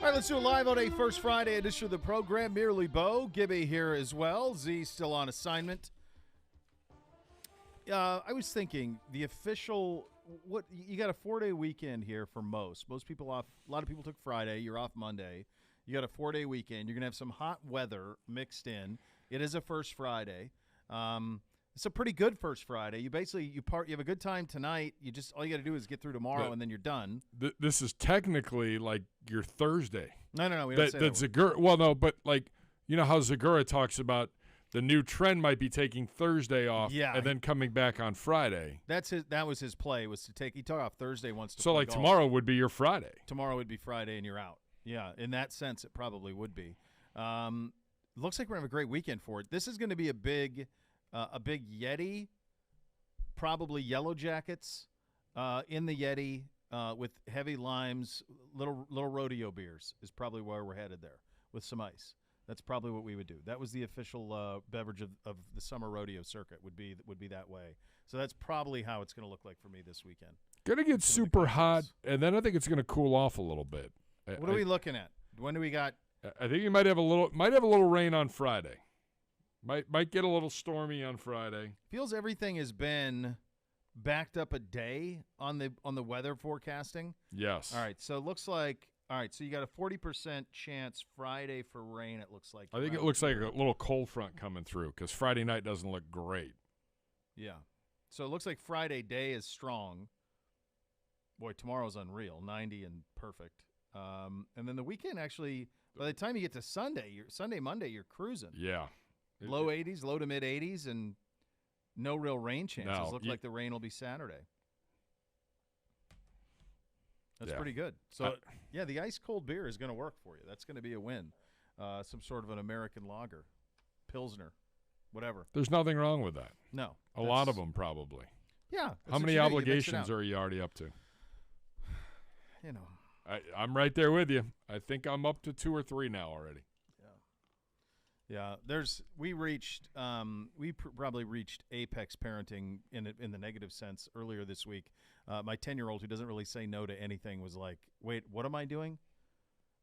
All right, let's do it live on a First Friday edition of the program. Merely Beau, Gibby here as well. Z still on assignment. I was thinking the official you got a 4-day weekend here for most. Most people off. A lot of people took Friday. You're off Monday. You got a 4-day weekend. You're gonna have some hot weather mixed in. It is a First Friday. It's a pretty good First Friday. You basically you have a good time tonight. All you got to do is get through tomorrow, and then you're done. This is technically like your Thursday. No. We don't say that Zegura. Well, no, but like you know how Zegura talks about the new trend might be taking Thursday off, and then coming back on Friday. That was his play, was to take. He took off Thursday once. So like golf. Tomorrow would be your Friday. Tomorrow would be Friday, and you're out. Yeah, in that sense, it probably would be. Looks like we're gonna have a great weekend for it. This is going to be a big Yeti, probably Yellow Jackets in the Yeti with heavy limes, little rodeo beers is probably where we're headed there with some ice. That's probably what we would do. That was the official beverage of the summer rodeo circuit would be that way. So that's probably how it's going to look like for me this weekend. Going to get super hot, and then I think it's going to cool off a little bit. What are we looking at? When do we got? I think you might have a little rain on Friday. Might get a little stormy on Friday. Feels everything has been backed up a day on the weather forecasting. Yes. All right. So it looks like so you got a 40% chance Friday for rain. It looks like. I think it looks like a little cold front coming through because Friday night doesn't look great. Yeah. So it looks like Friday day is strong. Boy, tomorrow's unreal. 90 and perfect. And then the weekend actually, by the time you get to Sunday, Monday, you're cruising. Yeah. Low 80s, low to mid 80s, and no real rain chances. No, Look like the rain will be Saturday. That's pretty good. So, the ice-cold beer is going to work for you. That's going to be a win. Some sort of an American lager, Pilsner, whatever. There's nothing wrong with that. No. A lot of them probably. Yeah. How many obligations are you already up to? You know. I'm right there with you. I think I'm up to 2 or 3 now already. Yeah, we probably reached apex parenting in the negative sense earlier this week. My 10-year-old, who doesn't really say no to anything, was like, "Wait, what am I doing?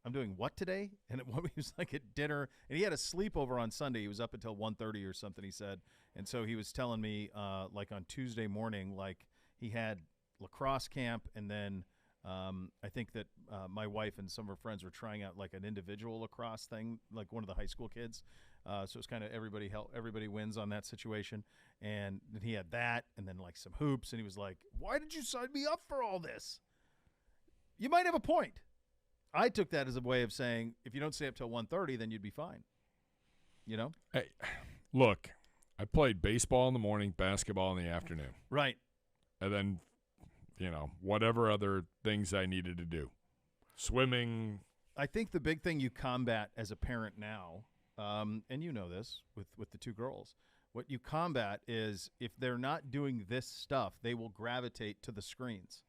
I'm doing what today?" And he was like at dinner, and he had a sleepover on Sunday. He was up until 1:30 or something, he said, and so he was telling me like on Tuesday morning, like he had lacrosse camp, and then. I think that my wife and some of her friends were trying out like an individual lacrosse thing, like one of the high school kids. So it's kind of everybody wins on that situation. And then he had that, and then like some hoops, and he was like, "Why did you sign me up for all this?" You might have a point. I took that as a way of saying, if you don't stay up till 1:30, then you'd be fine. You know? Hey, look, I played baseball in the morning, basketball in the afternoon. Right. And then whatever other things I needed to do. Swimming. I think the big thing you combat as a parent now, and you know this with the 2 girls, what you combat is if they're not doing this stuff, they will gravitate to the screens.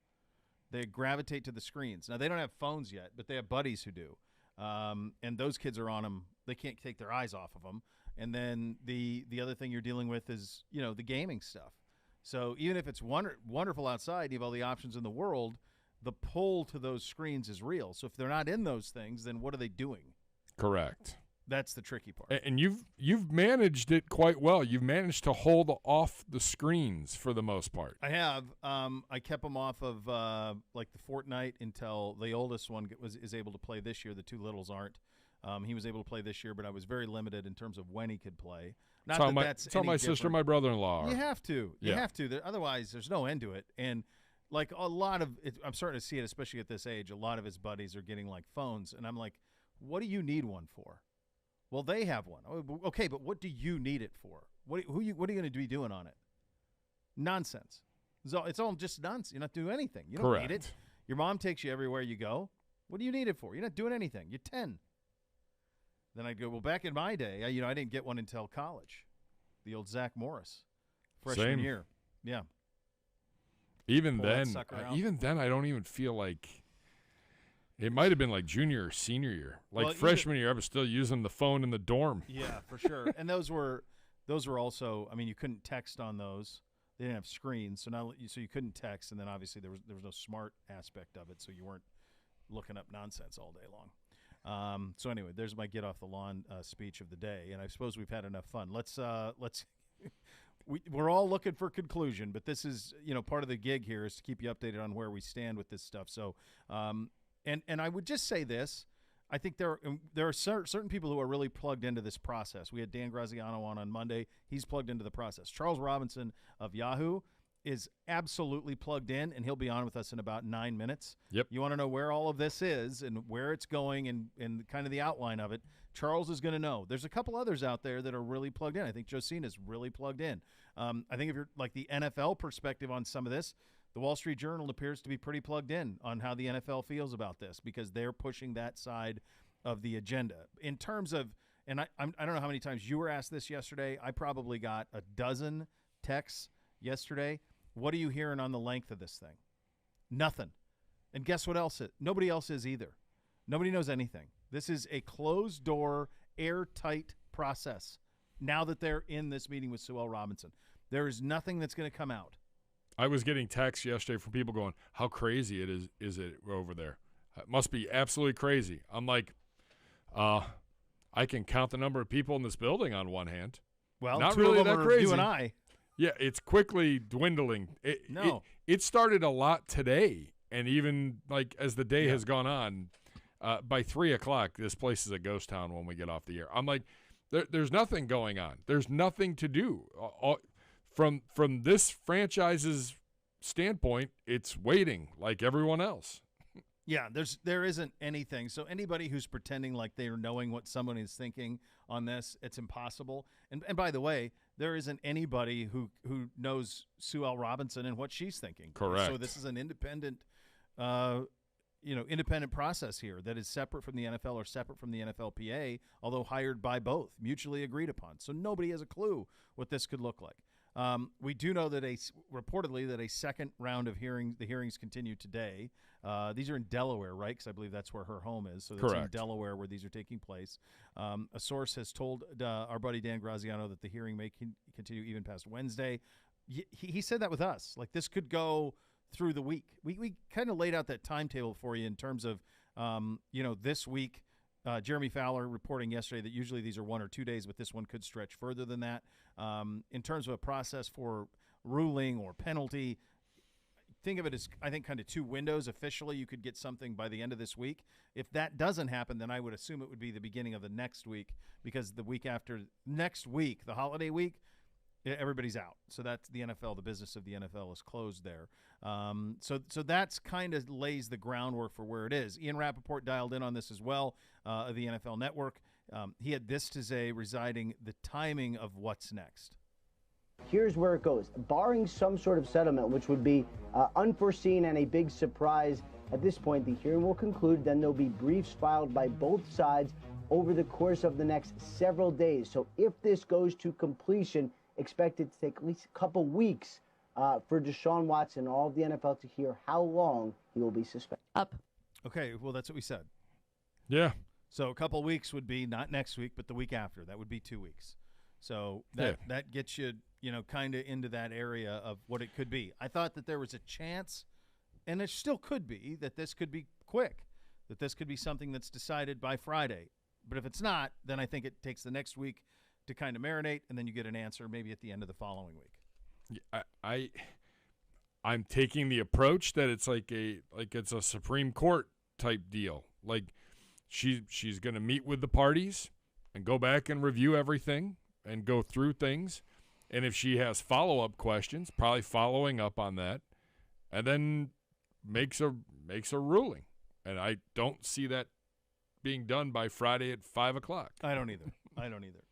They gravitate to the screens. Now, they don't have phones yet, but they have buddies who do. And those kids are on them. They can't take their eyes off of them. And then the other thing you're dealing with is, the gaming stuff. So even if it's wonderful outside, you have all the options in the world, the pull to those screens is real. So if they're not in those things, then what are they doing? Correct. That's the tricky part. And you've managed it quite well. You've managed to hold off the screens for the most part. I have. I kept them off of like the Fortnite until the oldest one is able to play this year. The 2 littles aren't. He was able to play this year, but I was very limited in terms of when he could play. Not that's tell my sister, my brother-in-law. You have to. You have to. Otherwise, there's no end to it. And like a lot of it, I'm starting to see it, especially at this age. A lot of his buddies are getting like phones, and I'm like, what do you need one for? Well, they have one. Okay, but what do you need it for? What are you going to be doing on it? Nonsense. It's all just nonsense. You're not doing anything. You don't need it. Your mom takes you everywhere you go. What do you need it for? You're not doing anything. You're 10. Then I'd go, well, back in my day, I didn't get one until college. The old Zach Morris, freshman year. Yeah. Even then, I don't even feel like it might have been like junior or senior year. Like freshman year, I was still using the phone in the dorm. Yeah, for sure. And those were also, you couldn't text on those. They didn't have screens, so you couldn't text, and then obviously there was no smart aspect of it, so you weren't looking up nonsense all day long. So anyway, there's my get off the lawn speech of the day, and I suppose we've had enough fun. Let's we're all looking for conclusion, but this is part of the gig here is to keep you updated on where we stand with this stuff. So and I would just say this. I think there are certain people who are really plugged into this process. We had Dan Graziano on Monday. He's plugged into the process. Charles Robinson of Yahoo is absolutely plugged in, and he'll be on with us in about 9 minutes. Yep. You want to know where all of this is and where it's going and kind of the outline of it. Charles is going to know. There's a couple others out there that are really plugged in. I think Josine is really plugged in. I think if you're like the NFL perspective on some of this, the Wall Street Journal appears to be pretty plugged in on how the NFL feels about this because they're pushing that side of the agenda. In terms of, and I don't know how many times you were asked this yesterday. I probably got a dozen texts yesterday. What are you hearing on the length of this thing? Nothing. And guess what else? Nobody else is either. Nobody knows anything. This is a closed-door, airtight process now that they're in this meeting with Sue L. Robinson. There is nothing that's going to come out. I was getting texts yesterday from people going, how crazy is it over there? It must be absolutely crazy. I'm like, I can count the number of people in this building on one hand. Well, not two really of them that are crazy. You and I. Yeah, it's quickly dwindling. It started a lot today, and even like as the day has gone on, by 3 o'clock, this place is a ghost town when we get off the air. I'm like, there's nothing going on. There's nothing to do. From this franchise's standpoint, it's waiting like everyone else. Yeah, there isn't anything. So anybody who's pretending like they're knowing what someone is thinking on this, it's impossible. And by the way, there isn't anybody who knows Sue L. Robinson and what she's thinking. Correct. So this is an independent independent process here that is separate from the NFL or separate from the NFLPA, although hired by both, mutually agreed upon. So nobody has a clue what this could look like. We do know that reportedly that a second round of the hearings continue today. These are in Delaware, right? Because I believe that's where her home is. So that's correct. In Delaware where these are taking place. A source has told our buddy Dan Graziano that the hearing may continue even past Wednesday. He said that with us. Like this could go through the week. We kind of laid out that timetable for you in terms of, this week. Jeremy Fowler reporting yesterday that usually these are 1 or 2 days, but this one could stretch further than that. In terms of a process for ruling or penalty, think of it as, I think, kind of 2 windows. Officially, you could get something by the end of this week. If that doesn't happen, then I would assume it would be the beginning of the next week because the week after next week, the holiday week, everybody's out. So that's the NFL. The business of the NFL is closed there. So that's kind of lays the groundwork for where it is. Ian Rappaport dialed in on this as well, of the NFL Network. He had this to say regarding the timing of what's next. Here's where it goes. Barring some sort of settlement, which would be unforeseen and a big surprise at this point, the hearing will conclude. Then there'll be briefs filed by both sides over the course of the next several days. So if this goes to completion, expect it to take at least a couple weeks for Deshaun Watson, all of the NFL, to hear how long he will be suspended. Okay, well, that's what we said. Yeah. So a couple weeks would be not next week, but the week after. That would be 2 weeks. So that gets you, kind of into that area of what it could be. I thought that there was a chance, and it still could be, that this could be quick, that this could be something that's decided by Friday. But if it's not, then I think it takes the next week to kind of marinate, and then you get an answer maybe at the end of the following week. I'm taking the approach that it's like it's a Supreme Court type deal. Like she's going to meet with the parties and go back and review everything and go through things. And if she has follow-up questions, probably following up on that, and then makes a ruling. And I don't see that being done by Friday at 5 o'clock. I don't either.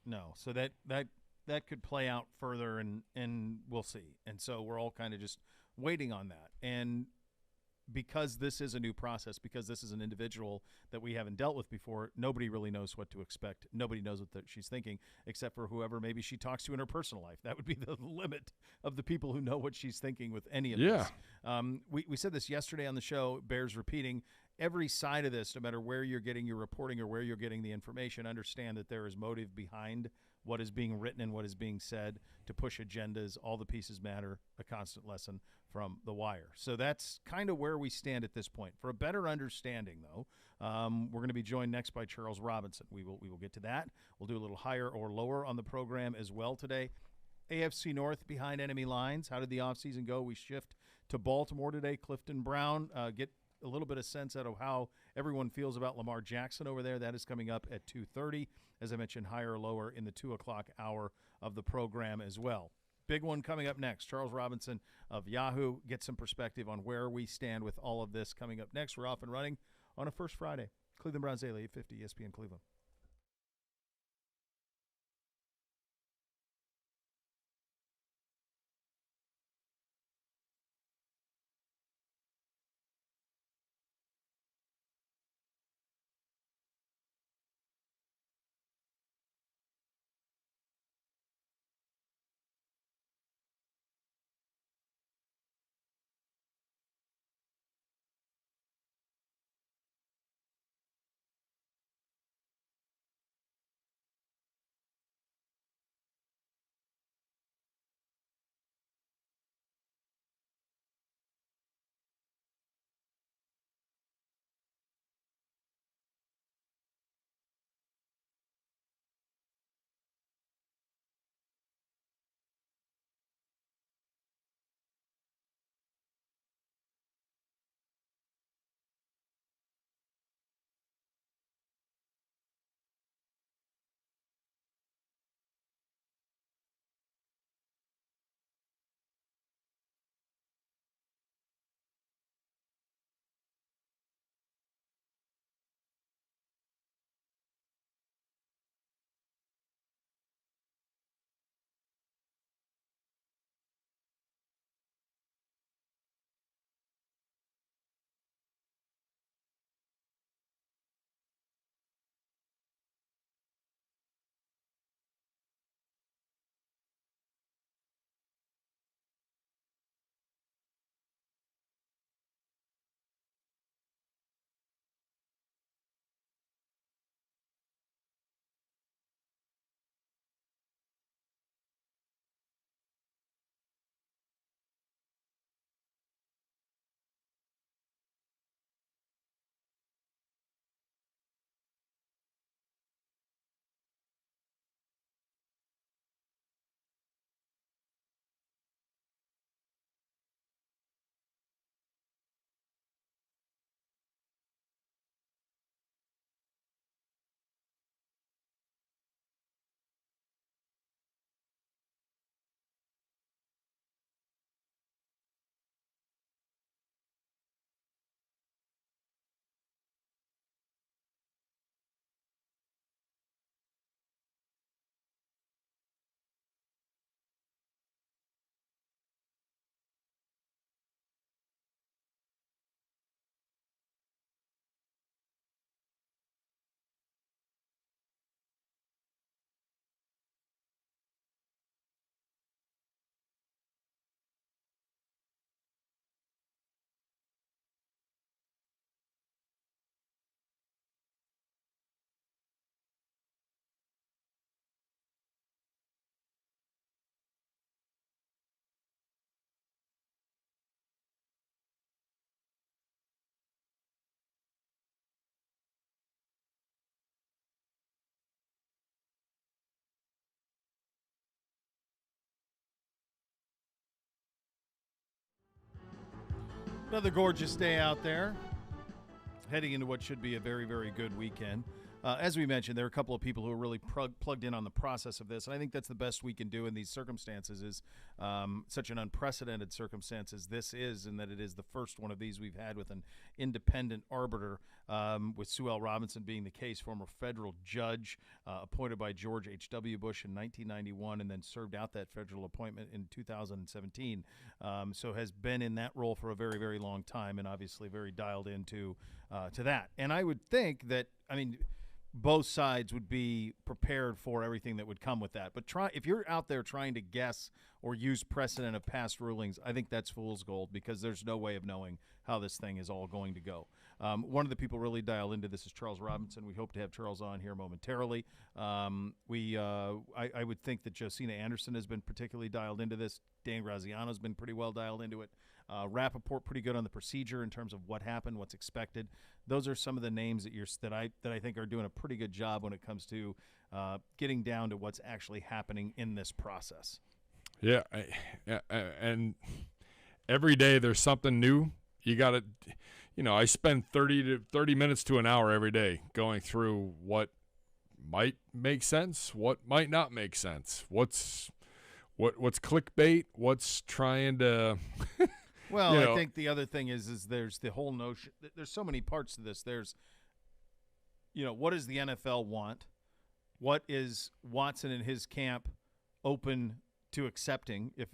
No. So that could play out further, and we'll see. And so we're all kind of just waiting on that. And because this is a new process, because this is an individual that we haven't dealt with before, nobody really knows what to expect. Nobody knows what she's thinking, except for whoever maybe she talks to in her personal life. That would be the limit of the people who know what she's thinking with any of this. We said this yesterday on the show, bears repeating. Every side of this, no matter where you're getting your reporting or where you're getting the information, understand that there is motive behind what is being written and what is being said to push agendas. All the pieces matter, a constant lesson from The Wire. So that's kind of where we stand at this point. For a better understanding, though, we're going to be joined next by Charles Robinson. We will get to that. We'll do a little higher or lower on the program as well today. AFC North behind enemy lines. How did the offseason go? We shift to Baltimore today. Clifton Brown, get a little bit of sense out of how everyone feels about Lamar Jackson over there. That is coming up at 2:30. As I mentioned, higher or lower in the 2 o'clock hour of the program as well. Big one coming up next. Charles Robinson of Yahoo gets some perspective on where we stand with all of this coming up next. We're off and running on a first Friday. Cleveland Browns Daily, 850 ESPN Cleveland. Another gorgeous day out there, heading into what should be a very, very good weekend. As we mentioned, there are a couple of people who are really plugged in on the process of this, and I think that's the best we can do in these circumstances is such an unprecedented circumstance as this is, and that it is the first one of these we've had with an independent arbiter, with Sue L. Robinson being the case, former federal judge appointed by George H.W. Bush in 1991 and then served out that federal appointment in 2017. So has been in that role for a very, very long time and obviously very dialed into to that. And I would think that, both sides would be prepared for everything that would come with that. But if you're out there trying to guess or use precedent of past rulings, I think that's fool's gold because there's no way of knowing how this thing is all going to go. One of the people really dialed into this is Charles Robinson. We hope to have Charles on here momentarily. I would think that Josina Anderson has been particularly dialed into this. Dan Graziano's been pretty well dialed into it. Rappaport pretty good on the procedure in terms of what happened, what's expected. Those are some of the names that I think are doing a pretty good job when it comes to getting down to what's actually happening in this process. Yeah, and every day there's something new. You got to, I spend 30 minutes to an hour every day going through what might make sense, what might not make sense, what's clickbait, what's trying to. Well, I think the other thing is there's the whole notion. There's so many parts to this. There's, what does the NFL want? What is Watson and his camp open to accepting? If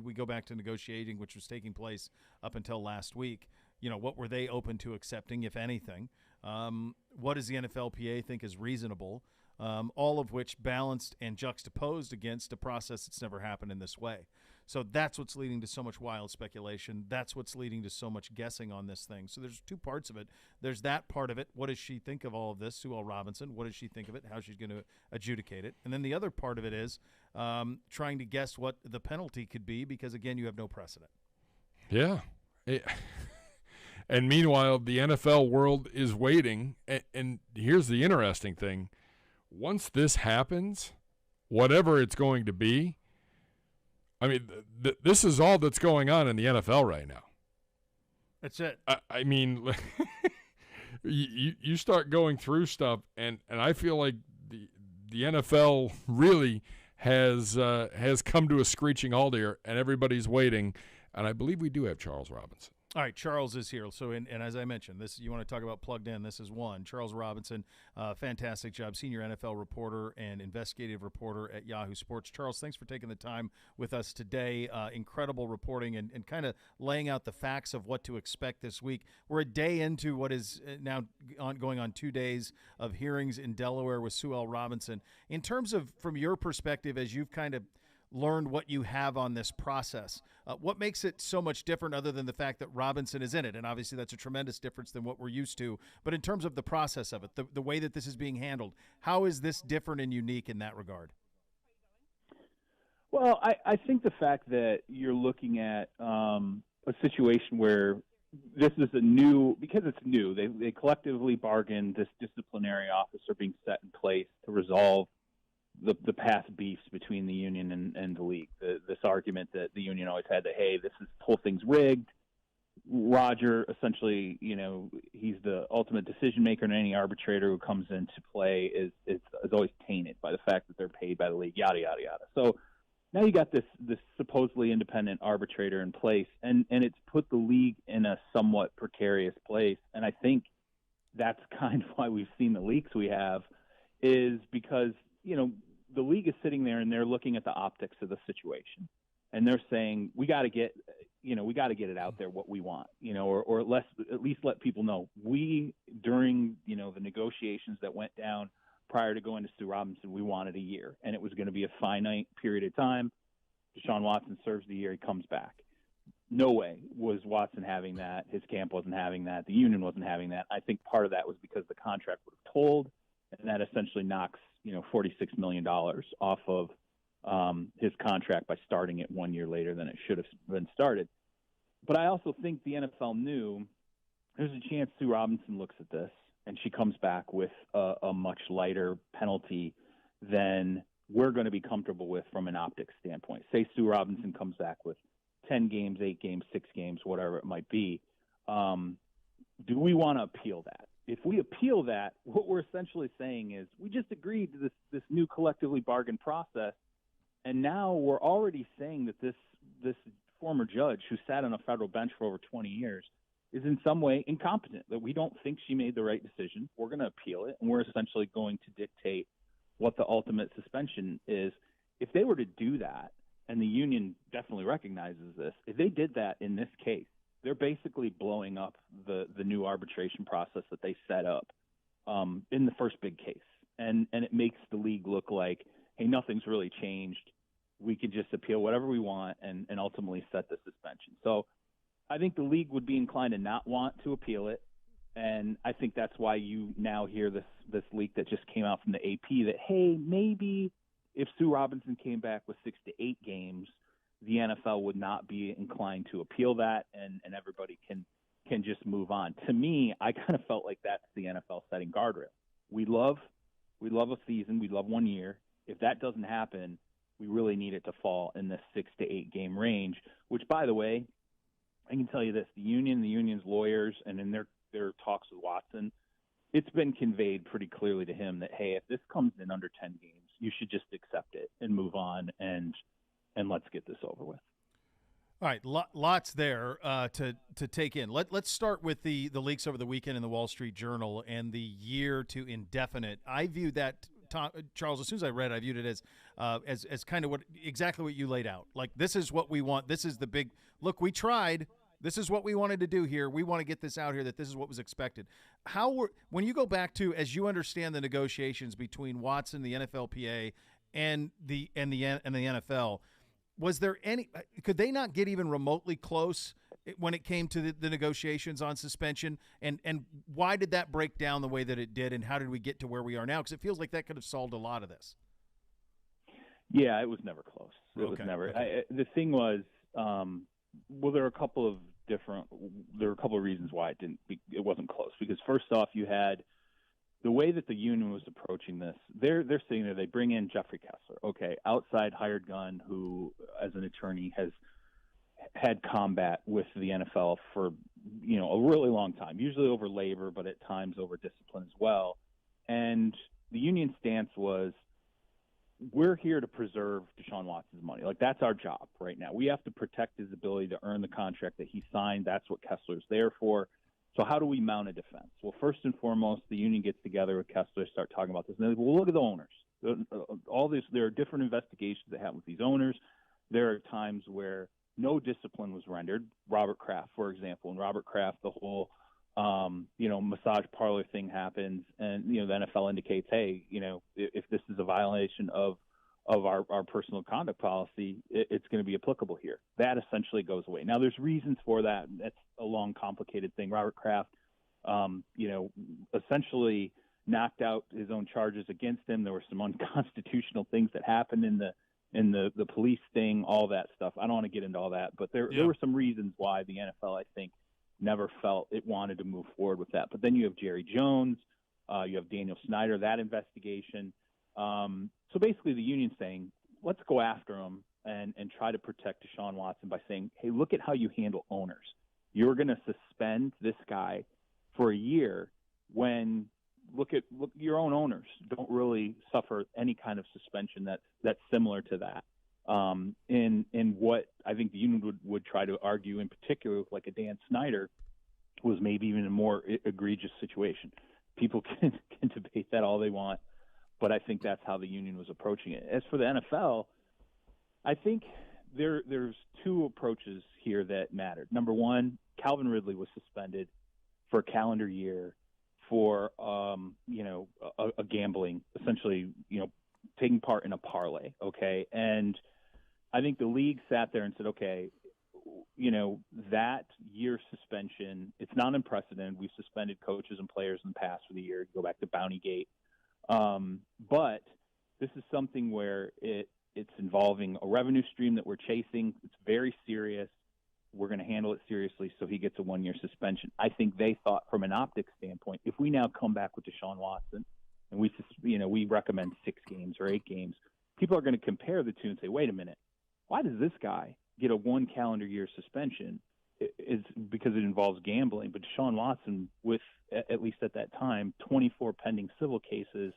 we go back to negotiating, which was taking place up until last week, what were they open to accepting, if anything? What does the NFLPA think is reasonable? All of which balanced and juxtaposed against a process that's never happened in this way. So that's what's leading to so much wild speculation. That's what's leading to so much guessing on this thing. So there's two parts of it. There's that part of it. What does she think of all of this, Sue L. Robinson? What does she think of it? How she's going to adjudicate it? And then the other part of it is trying to guess what the penalty could be because, again, you have no precedent. Yeah. And meanwhile, the NFL world is waiting. And here's the interesting thing. Once this happens, whatever it's going to be, this is all that's going on in the NFL right now. That's it. You start going through stuff, and I feel like the NFL really has come to a screeching halt here, and everybody's waiting. And I believe we do have Charles Robinson. All right, Charles is here. So, and as I mentioned, this you want to talk about plugged in. This is one. Charles Robinson, fantastic job, senior NFL reporter and investigative reporter at Yahoo Sports. Charles, thanks for taking the time with us today. Incredible reporting and kind of laying out the facts of what to expect this week. We're a day into what is now going on 2 days of hearings in Delaware with Sue L. Robinson. In terms of, from your perspective, as you've kind of learned what you have on this process, what makes it so much different other than the fact that Robinson is in it? And obviously that's a tremendous difference than what we're used to. But in terms of the process of it, the way that this is being handled, how is this different and unique in that regard? Well, I think the fact that you're looking at a situation where this is because it's new, they collectively bargained this disciplinary officer being set in place to resolve the past beefs between the union and the league. This argument that the union always had that, hey, this whole thing's rigged. Roger, essentially, he's the ultimate decision maker, and any arbitrator who comes into play is always tainted by the fact that they're paid by the league, yada, yada, yada. So now you got this supposedly independent arbitrator in place, and it's put the league in a somewhat precarious place. And I think that's kind of why we've seen the leaks we have, is because the league is sitting there and they're looking at the optics of the situation, and they're saying we got to get it out there what we want, or at least let people know during the negotiations that went down prior to going to Sue Robinson, we wanted a year, and it was going to be a finite period of time. Deshaun Watson serves the year, he comes back. No way was Watson having that. His camp wasn't having that. The union wasn't having that. I think part of that was because the contract would have told, and that essentially knocks $46 million off of his contract by starting it 1 year later than it should have been started. But I also think the NFL knew there's a chance Sue Robinson looks at this and she comes back with a much lighter penalty than we're going to be comfortable with from an optics standpoint. Say Sue Robinson comes back with 10 games, 8 games, 6 games, whatever it might be. Do we want to appeal that? If we appeal that, what we're essentially saying is we just agreed to this new collectively bargained process, and now we're already saying that this former judge who sat on a federal bench for over 20 years is in some way incompetent, that we don't think she made the right decision. We're going to appeal it, and we're essentially going to dictate what the ultimate suspension is. If they were to do that, and the union definitely recognizes this, if they did that in this case, they're basically blowing up the new arbitration process that they set up in the first big case. And it makes the league look like, hey, nothing's really changed. we could just appeal whatever we want and ultimately set the suspension. So I think the league would be inclined to not want to appeal it. And I think that's why you now hear this leak that just came out from the AP that, hey, maybe if Sue Robinson came back with 6 to 8 games, the NFL would not be inclined to appeal that, and everybody can just move on. To me, I kind of felt like that's the NFL setting guardrail. We love a season. We love 1 year. If that doesn't happen, we really need it to fall in this 6 to 8 game range, which, by the way, I can tell you this, the union's lawyers, and in their talks with Watson, it's been conveyed pretty clearly to him that, hey, if this comes in under 10 games, you should just accept it and move on and let's get this over with. All right, lots there to take in. Let's start with the leaks over the weekend in the Wall Street Journal and the year to indefinite. I viewed that, Charles, as soon as I read it, I viewed it as kind of exactly what you laid out. Like, this is what we want. This is the big – look, we tried. This is what we wanted to do here. We want to get this out here, that this is what was expected. When you go back to, as you understand the negotiations between Watson, the NFLPA, and the NFL – was there any – could they not get even remotely close when it came to the negotiations on suspension? And why did that break down the way that it did, and how did we get to where we are now? Because it feels like that could have solved a lot of this. Yeah, it was never close. It was never. Okay. The thing was, there are a couple of reasons why it wasn't close. Because first off, you had – the way that the union was approaching this, they're sitting there. They bring in Jeffrey Kessler, okay, outside hired gun who, as an attorney, has had combat with the NFL for a really long time, usually over labor, but at times over discipline as well. And the union stance was, we're here to preserve Deshaun Watson's money. Like, that's our job right now. We have to protect his ability to earn the contract that he signed. That's what Kessler's there for. So how do we mount a defense? Well, first and foremost, the union gets together with Kessler, start talking about this. And they're like, well, look at the owners. There are different investigations that happen with these owners. There are times where no discipline was rendered. Robert Kraft, for example. And Robert Kraft, the whole, massage parlor thing happens. And, the NFL indicates, hey, if this is a violation of our personal conduct policy, it's going to be applicable here. That essentially goes away. Now, there's reasons for that. That's a long, complicated thing. Robert Kraft, essentially knocked out his own charges against him. There were some unconstitutional things that happened in the police thing, all that stuff. I don't want to get into all that, but there were some reasons why the NFL, I think, never felt it wanted to move forward with that. But then you have Jerry Jones, you have Daniel Snyder, that investigation. So basically the union saying, let's go after him and try to protect Deshaun Watson by saying, hey, look at how you handle owners. You're going to suspend this guy for a year when look your own owners don't really suffer any kind of suspension that's similar to that. In what I think the union would try to argue in particular with like a Dan Snyder was maybe even a more egregious situation. People can debate that all they want. But I think that's how the union was approaching it. As for the NFL, I think there's two approaches here that mattered. Number one, Calvin Ridley was suspended for a calendar year for a gambling, essentially, taking part in a parlay. Okay, and I think the league sat there and said, okay, that year suspension, it's not unprecedented. We've suspended coaches and players in the past for the year. Go back to Bountygate. But this is something where it's involving a revenue stream that we're chasing. It's very serious. We're going to handle it seriously, so he gets a 1-year suspension. I think they thought from an optics standpoint, if we now come back with Deshaun Watson and we recommend 6 games or 8 games, people are going to compare the two and say, wait a minute, why does this guy get a 1 calendar year suspension? It's because it involves gambling. But Deshaun Watson, with at least at that time 24 pending civil cases,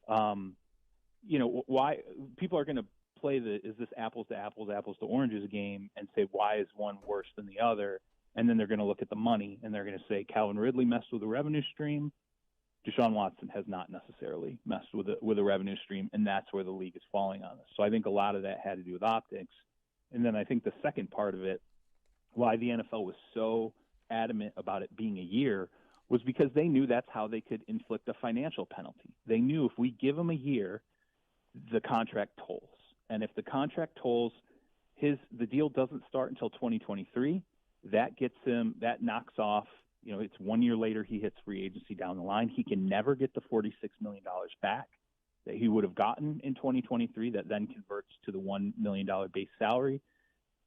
why people are going to play is this apples to apples, apples to oranges game and say why is one worse than the other, and then they're going to look at the money and they're going to say Calvin Ridley messed with the revenue stream. Deshaun Watson has not necessarily messed with a revenue stream, and that's where the league is falling on this. So I think a lot of that had to do with optics. And then I think the second part of it, why the NFL was so adamant about it being a year, was because they knew that's how they could inflict a financial penalty. They knew if we give them a year, the contract tolls. And if the contract tolls, the deal doesn't start until 2023. That knocks off, it's 1 year later he hits free agency down the line. He can never get the $46 million back that he would have gotten in 2023 that then converts to the $1 million base salary.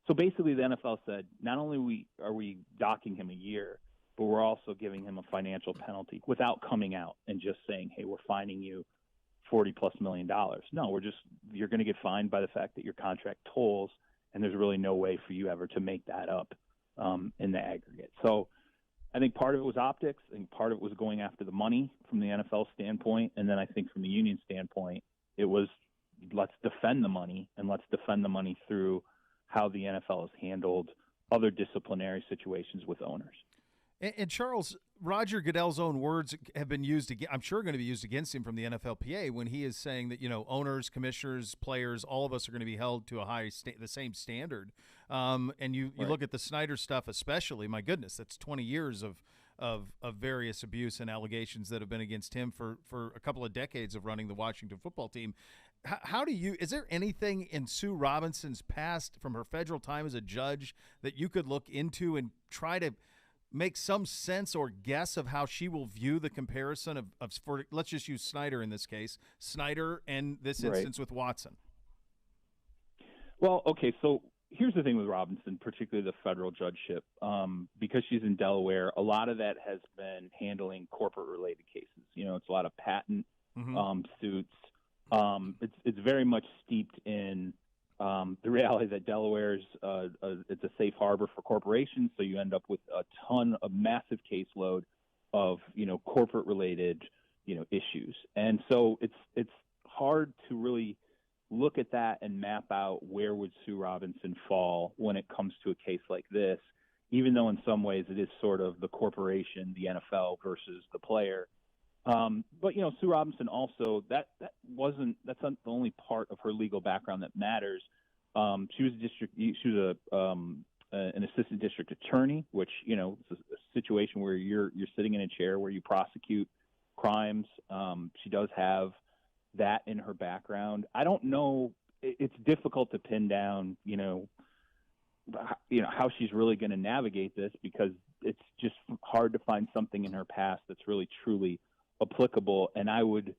So basically the NFL said, not only are we docking him a year, but we're also giving him a financial penalty without coming out and just saying, hey, we're fining you $40+ million. No, you're going to get fined by the fact that your contract tolls, and there's really no way for you ever to make that up in the aggregate. So I think part of it was optics, and part of it was going after the money from the NFL standpoint. And then I think from the union standpoint, it was let's defend the money, and let's defend the money through how the NFL has handled other disciplinary situations with owners. And Charles, Roger Goodell's own words have been used, I'm sure going to be used against him from the NFLPA when he is saying that, owners, commissioners, players, all of us are going to be held to the same standard. And you look at the Snyder stuff especially, my goodness, that's 20 years of various abuse and allegations that have been against him for a couple of decades of running the Washington football team. Is there anything in Sue Robinson's past from her federal time as a judge that you could look into and try to make some sense or guess of how she will view the comparison for let's just use Snyder in this case, Snyder and this instance with Watson? Well, okay, so here's the thing with Robinson, particularly the federal judgeship, because she's in Delaware, a lot of that has been handling corporate-related cases. It's a lot of patent suits. It's very much steeped in the reality that Delaware's it's a safe harbor for corporations, so you end up with a massive caseload of corporate related issues, and so it's hard to really look at that and map out where would Sue Robinson fall when it comes to a case like this, even though in some ways it is sort of the corporation, the NFL versus the player. But Sue Robinson also that's not the only part of her legal background that matters. She was an assistant district attorney, which it's a situation where you're sitting in a chair where you prosecute crimes. She does have that in her background. I don't know. It's difficult to pin down, how she's really going to navigate this, because it's just hard to find something in her past that's really truly applicable. And I would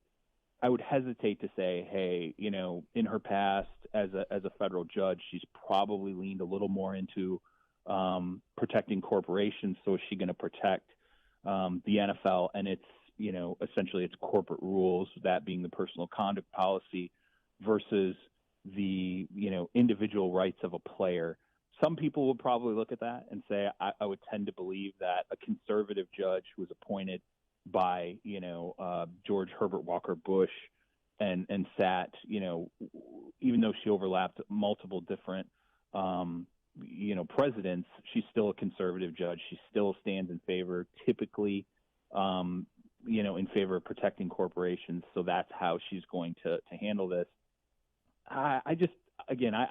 hesitate to say, hey, in her past as a federal judge, she's probably leaned a little more into protecting corporations. So is she going to protect the NFL and its, essentially its corporate rules, that being the personal conduct policy versus the, individual rights of a player? Some people would probably look at that and say, I would tend to believe that a conservative judge who was appointed by George Herbert Walker Bush and sat, even though she overlapped multiple different presidents, she's still a conservative judge. She still stands in favor, typically in favor of protecting corporations. So that's how she's going to handle this. I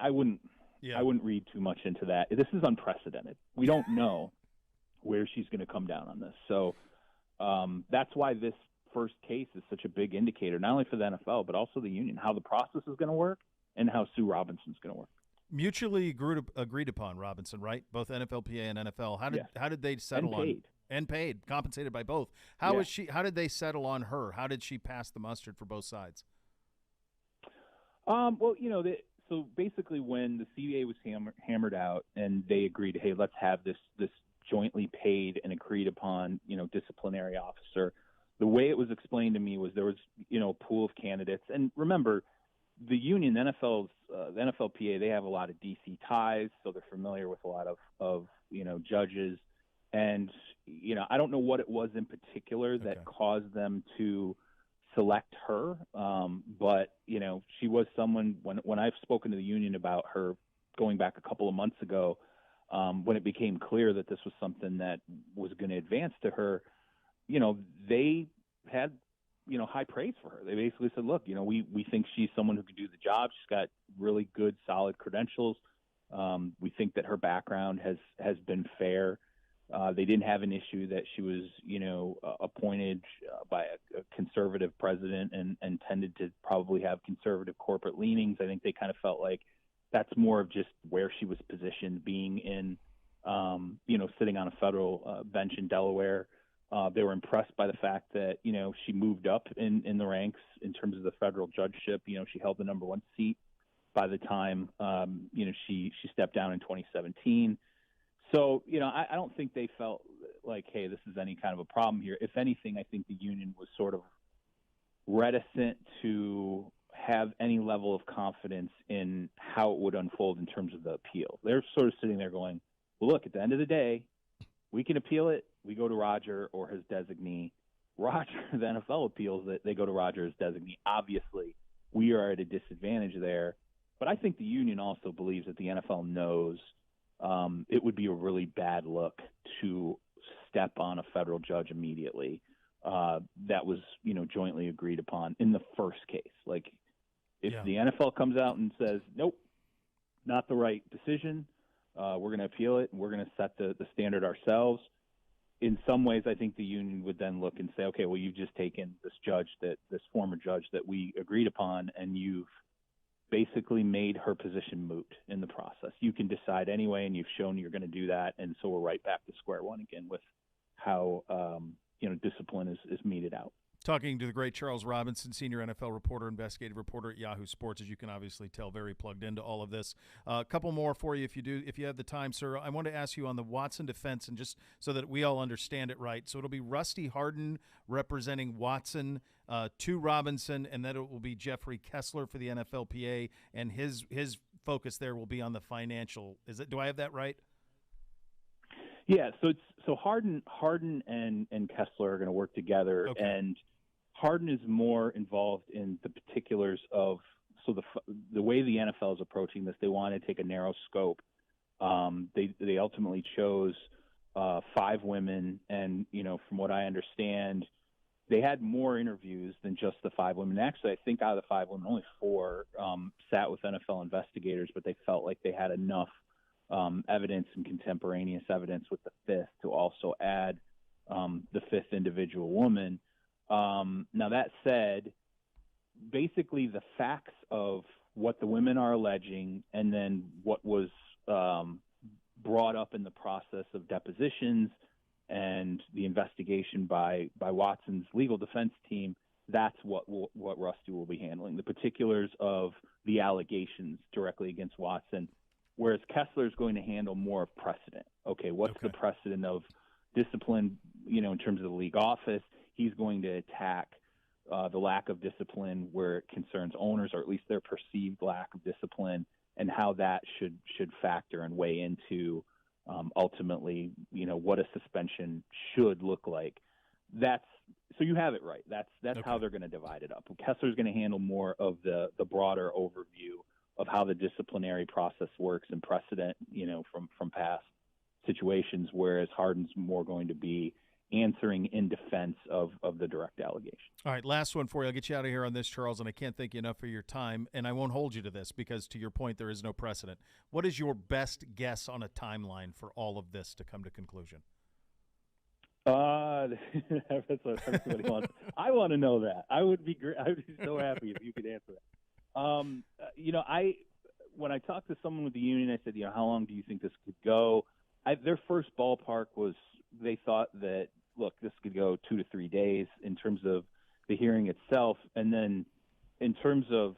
wouldn't read too much into that. This is unprecedented. We don't know where she's going to come down on this. So that's why this first case is such a big indicator, not only for the NFL, but also the union, how the process is going to work and how Sue Robinson's going to work. Mutually agreed upon, Robinson, right? Both NFLPA and NFL. How did they settle on? And paid, compensated by both. How did they settle on her? How did she pass the mustard for both sides? So basically when the CBA was hammered out and they agreed, hey, let's have this jointly paid and agreed upon, disciplinary officer. The way it was explained to me was there was, a pool of candidates. And remember, the union, the NFLPA, they have a lot of DC ties, so they're familiar with a lot of judges. And, I don't know what it was in particular that caused them to select her. But, she was someone, when I've spoken to the union about her going back a couple of months ago, when it became clear that this was something that was going to advance to her, they had, high praise for her. They basically said, look, we think she's someone who can do the job. She's got really good, solid credentials. We think that her background has been fair. They didn't have an issue that she was, appointed by a conservative president and tended to probably have conservative corporate leanings. I think they kind of felt like that's more of just where she was positioned, being in, sitting on a federal bench in Delaware. They were impressed by the fact that, she moved up in the ranks in terms of the federal judgeship. She held the number one seat by the time, she stepped down in 2017. So, I don't think they felt like, hey, this is any kind of a problem here. If anything, I think the union was sort of reticent to have any level of confidence in how it would unfold in terms of the appeal. They're sort of sitting there going, well, look, at the end of the day, we can appeal it. We go to Roger or his designee. Roger, the NFL appeals it. They go to Roger as designee. Obviously, we are at a disadvantage there. But I think the union also believes that the NFL knows it would be a really bad look to step on a federal judge immediately. That was, jointly agreed upon in the first case. Like, if the NFL comes out and says, nope, not the right decision, we're going to appeal it, and we're going to set the standard ourselves. In some ways, I think the union would then look and say, okay, well, you've just taken this former judge that we agreed upon, and you've basically made her position moot in the process. You can decide anyway, and you've shown you're going to do that, and so we're right back to square one again with how discipline is meted out. Talking to the great Charles Robinson, senior NFL reporter, investigative reporter at Yahoo Sports, as you can obviously tell, very plugged into all of this. A couple more for you if you have the time, sir. I want to ask you on the Watson defense, and just so that we all understand it right. So it'll be Rusty Hardin representing Watson to Robinson, and then it will be Jeffrey Kessler for the NFLPA, and his focus there will be on the financial. Do I have that right? Yeah, so Hardin and Kessler are going to work together, okay. And Hardin is more involved in the particulars of the way the NFL is approaching this. They want to take a narrow scope. They ultimately chose 5 women, and from what I understand, they had more interviews than just the 5 women. Actually, I think out of the 5 women, only 4 sat with NFL investigators, but they felt like they had enough evidence and contemporaneous evidence with the 5th to also add the 5th individual woman. Now, that said, basically the facts of what the women are alleging and then what was brought up in the process of depositions and the investigation by Watson's legal defense team, that's what Rusty will be handling. The particulars of the allegations directly against Watson, whereas Kessler is going to handle more of precedent. Okay, what's the precedent of discipline, in terms of the league office? He's going to attack the lack of discipline where it concerns owners, or at least their perceived lack of discipline, and how that should factor and weigh into ultimately, what a suspension should look like. So you have it right. That's how they're going to divide it up. Kessler's going to handle more of the broader overview of how the disciplinary process works and precedent, from past situations, whereas Hardin's more going to be answering in defense of the direct allegation. All right, last one for you. I'll get you out of here on this, Charles, and I can't thank you enough for your time, and I won't hold you to this because, to your point, there is no precedent. What is your best guess on a timeline for all of this to come to conclusion? That's what everybody wants. I want to know that. I would be great. I would be so happy if you could answer that. When I talked to someone with the union, I said, how long do you think this could go? Their first ballpark was they thought that, look, this could go 2 to 3 days in terms of the hearing itself. And then in terms of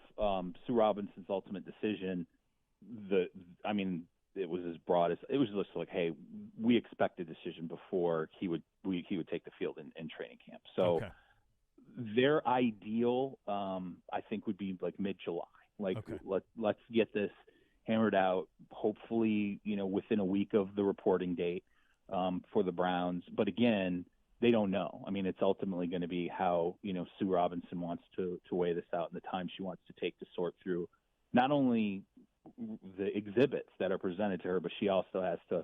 Sue Robinson's ultimate decision, it was as broad as – it was just like, hey, we expect a decision before he would take the field in training camp. So their ideal, I think, would be like mid-July. Let's get this hammered out, hopefully, within a week of the reporting date for the Browns. But again, they don't know. It's ultimately going to be how, Sue Robinson wants to weigh this out and the time she wants to take to sort through not only the exhibits that are presented to her, but she also has to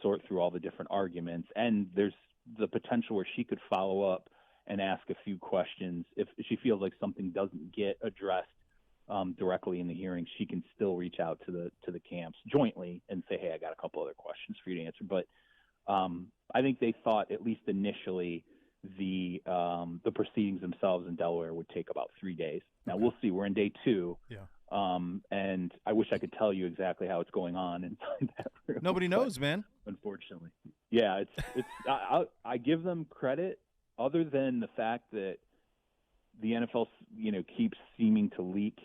sort through all the different arguments. And there's the potential where she could follow up and ask a few questions. If she feels like something doesn't get addressed directly in the hearing, she can still reach out to the camps jointly and say, hey, I got a couple other questions for you to answer. But I think they thought, at least initially, the proceedings themselves in Delaware would take about 3 days. Now we'll see. We're in day 2. Yeah. And I wish I could tell you exactly how it's going on inside that room. Nobody knows, man. Unfortunately. Yeah, it's I give them credit, other than the fact that the NFL, keeps seeming to leak,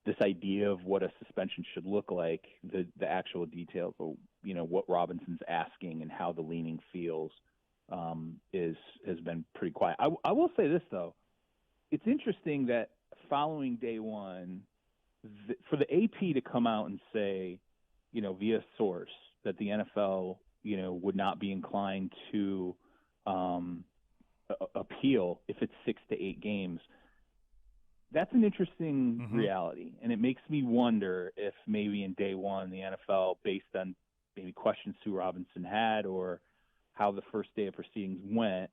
this idea of what a suspension should look like, the actual details of, what Robinson's asking and how the leaning feels, has been pretty quiet. I will say this, though. It's interesting that following day 1, for the AP to come out and say, via source, that the NFL, would not be inclined to appeal if it's 6 to 8 games, that's an interesting reality. And it makes me wonder if maybe in day 1, the NFL, based on maybe questions Sue Robinson had or how the first day of proceedings went,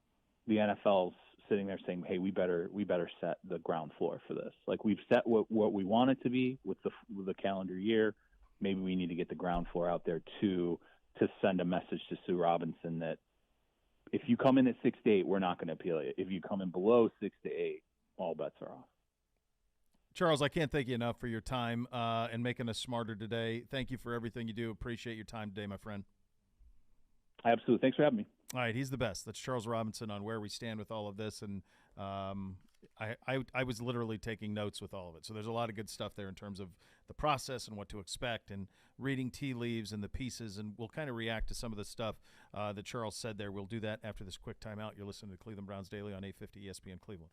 the NFL's sitting there saying, hey, we better set the ground floor for this. Like, we've set what we want it to be with the calendar year. Maybe we need to get the ground floor out there to send a message to Sue Robinson that if you come in at 6 to 8, we're not going to appeal it. If you come in below 6 to 8, all bets are off. Charles, I can't thank you enough for your time and making us smarter today. Thank you for everything you do. Appreciate your time today, my friend. Absolutely. Thanks for having me. All right, he's the best. That's Charles Robinson on where we stand with all of this, and I was literally taking notes with all of it. So there's a lot of good stuff there in terms of the process and what to expect and reading tea leaves and the pieces, and we'll kind of react to some of the stuff that Charles said there. We'll do that after this quick timeout. You're listening to Cleveland Browns Daily on 850 ESPN Cleveland.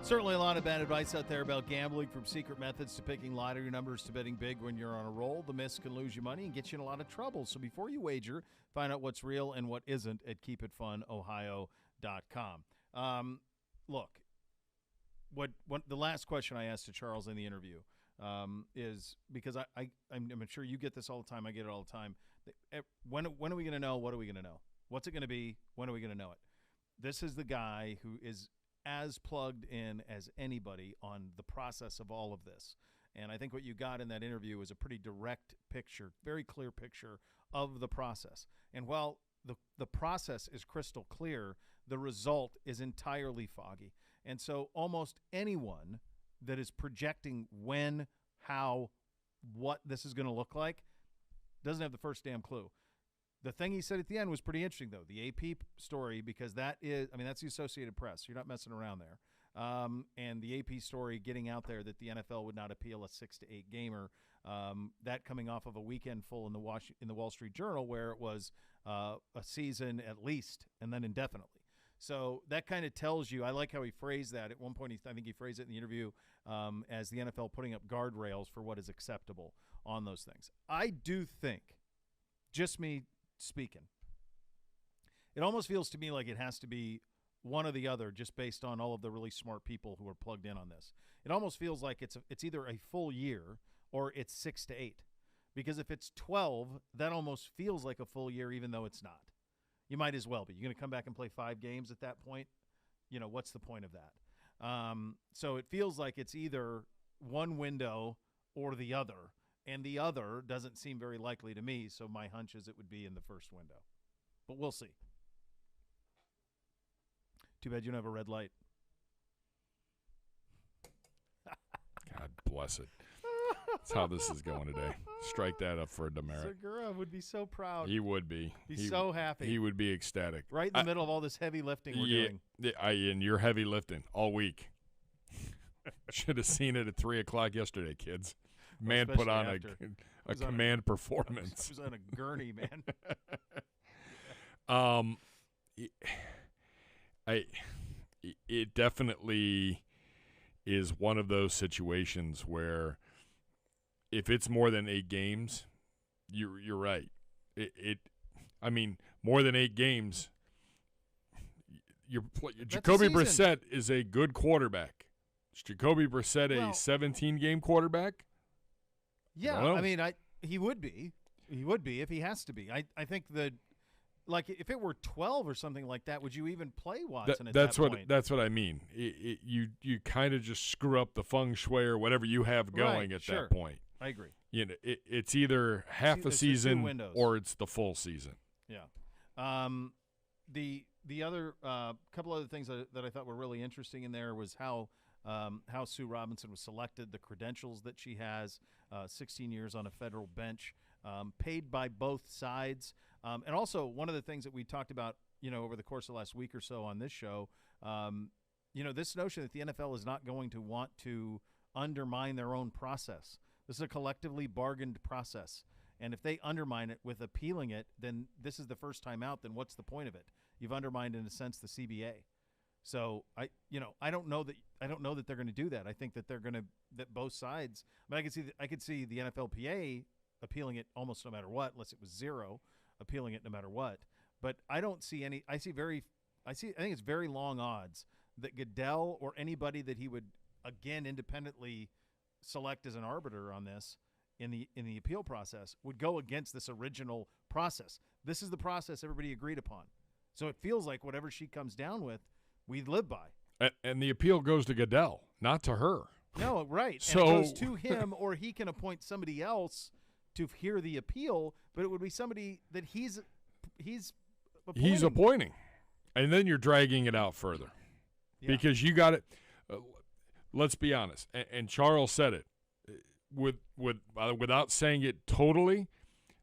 Certainly a lot of bad advice out there about gambling, from secret methods to picking lottery numbers to betting big when you're on a roll. The myths can lose you money and get you in a lot of trouble. So before you wager, find out what's real and what isn't at keepitfunohio.com. Look, what the last question I asked to Charles in the interview is, because I'm sure you get this all the time. I get it all the time. When are we going to know? What are we going to know? What's it going to be? When are we going to know it? This is the guy who is as plugged in as anybody on the process of all of this. And I think what you got in that interview was a pretty direct picture, very clear picture of the process. And while the process is crystal clear, the result is entirely foggy. And so almost anyone that is projecting when, how, what this is going to look like doesn't have the first damn clue. The thing he said at the end was pretty interesting, though, the AP story, because that's the Associated Press. You're not messing around there. And the AP story getting out there that the NFL would not appeal a 6-8 gamer, that coming off of a weekend full in the Wall Street Journal where it was a season at least and then indefinitely. So that kind of tells you. I like how he phrased that. At one point, I think he phrased it in the interview as the NFL putting up guardrails for what is acceptable on those things. I do think, just me speaking, it almost feels to me like it has to be one or the other, just based on all of the really smart people who are plugged in on this. It almost feels like it's either a full year or it's 6-8, because if it's 12, that almost feels like a full year, even though it's not. You might as well be. You're going to come back and play 5 games at that point. What's the point of that? So it feels like it's either one window or the other. And the other doesn't seem very likely to me, so my hunch is it would be in the first window. But we'll see. Too bad you don't have a red light. God bless it. That's how this is going today. Strike that up for a demerit. Zegura would be so proud. He would be. He's so happy. He would be ecstatic. Right in the middle of all this heavy lifting we're doing. And you're heavy lifting all week. Should have seen it at 3 o'clock yesterday, kids. Man put on a command performance. He was on a gurney, man. It definitely is one of those situations where if it's more than 8 games, you're right. More than 8 games. Jacoby Brissett is a good quarterback. Is Jacoby Brissett a 17-game quarterback? Yeah, he would be. He would be if he has to be. I think that, like, if it were 12 or something like that, would you even play Watson at that point? That's what I mean. You kind of just screw up the feng shui or whatever you have going at that point. I agree. It's either half a season or it's the full season. Yeah. The other couple other things that I thought were really interesting in there was how Sue Robinson was selected, the credentials that she has, 16 years on a federal bench, paid by both sides. And also one of the things that we talked about, over the course of the last week or so on this show, this notion that the NFL is not going to want to undermine their own process. This is a collectively bargained process. And if they undermine it with appealing it, then this is the first time out. Then what's the point of it? You've undermined, in a sense, the CBA. So I don't know that they're going to do that. I think that that both sides. I could see the NFLPA appealing it almost no matter what, unless it was 0, appealing it no matter what. But I don't see any. I think it's very long odds that Goodell or anybody that he would again independently select as an arbiter on this in the appeal process would go against this original process. This is the process everybody agreed upon. So it feels like whatever she comes down with, we live by. And the appeal goes to Goodell, not to her. No, right. So and it goes to him, or he can appoint somebody else to hear the appeal, but it would be somebody that he's appointing. And then you're dragging it out further. Yeah. Because you got it. Let's be honest. And Charles said it without saying it totally.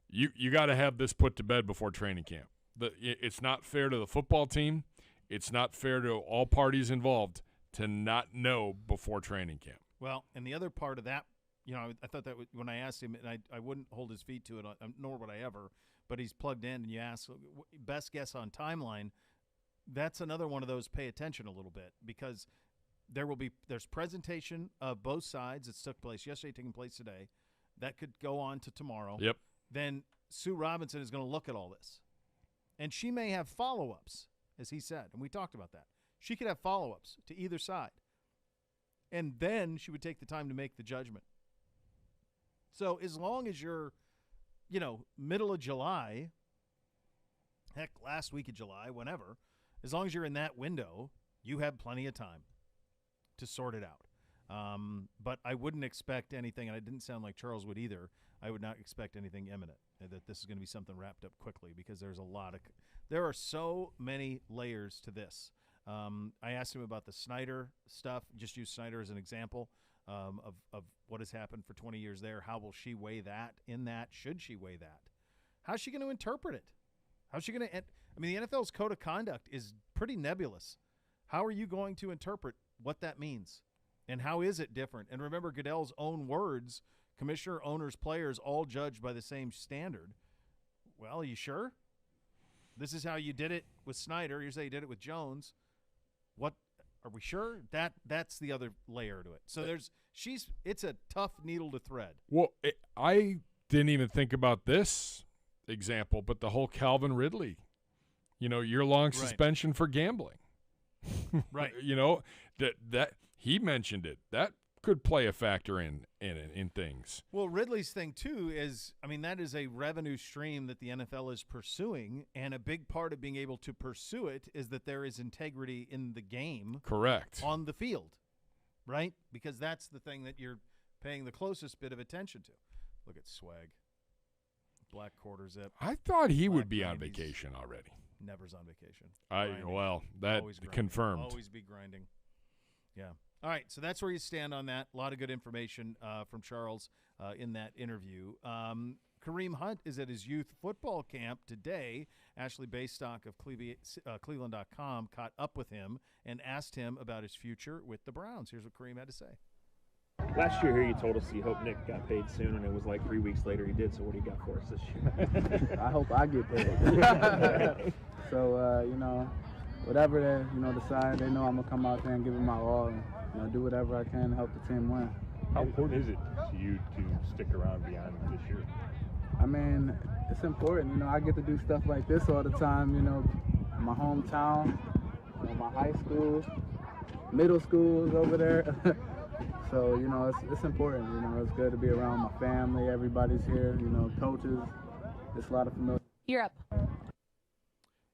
You got to have this put to bed before training camp. It's not fair to the football team. It's not fair to all parties involved to not know before training camp. Well, and the other part of that, I thought that when I asked him, and I wouldn't hold his feet to it, nor would I ever, but he's plugged in, and you ask, best guess on timeline, that's another one of those pay attention a little bit, because There's presentation of both sides that took place yesterday, taking place today. That could go on to tomorrow. Yep. Then Sue Robinson is going to look at all this. And she may have follow-ups, as he said, and we talked about that. She could have follow-ups to either side. And then she would take the time to make the judgment. So as long as you're, middle of July, heck, last week of July, whenever, as long as you're in that window, you have plenty of time to sort it out. But I wouldn't expect anything, and it didn't sound like Charles would either. I would not expect anything imminent, that this is going to be something wrapped up quickly, because there are so many layers to this. I asked him about the Snyder stuff, just use Snyder as an example of what has happened for 20 years there. How will she weigh that in that? Should she weigh that? How's she going to interpret it? How's she going to – the NFL's code of conduct is pretty nebulous. How are you going to interpret what that means? And how is it different? And remember Goodell's own words, commissioner, owners, players, all judged by the same standard. Well, are you sure? This is how you did it with Snyder. You say you did it with Jones. What are we sure? That's the other layer to it. So it's a tough needle to thread. Well, I didn't even think about this example, but the whole Calvin Ridley, year-long suspension for gambling. Right. That he mentioned it. That could play a factor in things. Well, Ridley's thing too is, that is a revenue stream that the NFL is pursuing, and a big part of being able to pursue it is that there is integrity in the game. Correct. On the field, right? Because that's the thing that you're paying the closest bit of attention to. Look at Swag. Black quarter zip. I thought he would be on vacation already. Never's on vacation. That confirmed. Always be grinding. Yeah. All right, so that's where you stand on that. A lot of good information from Charles in that interview. Kareem Hunt is at his youth football camp today. Ashley Baystock of Cleveland.com caught up with him and asked him about his future with the Browns. Here's what Kareem had to say. Last year here you told us you hope Nick got paid soon, and it was like 3 weeks later he did, so what do you got for us this year? I hope I get paid. So, whatever they, decide, they know I'm going to come out there and give it my all and, do whatever I can to help the team win. How important is it to you to stick around beyond this year? It's important. I get to do stuff like this all the time, my hometown, my high school, middle schools over there. So, it's important. It's good to be around my family. Everybody's here, coaches. It's a lot of familiar. You're up.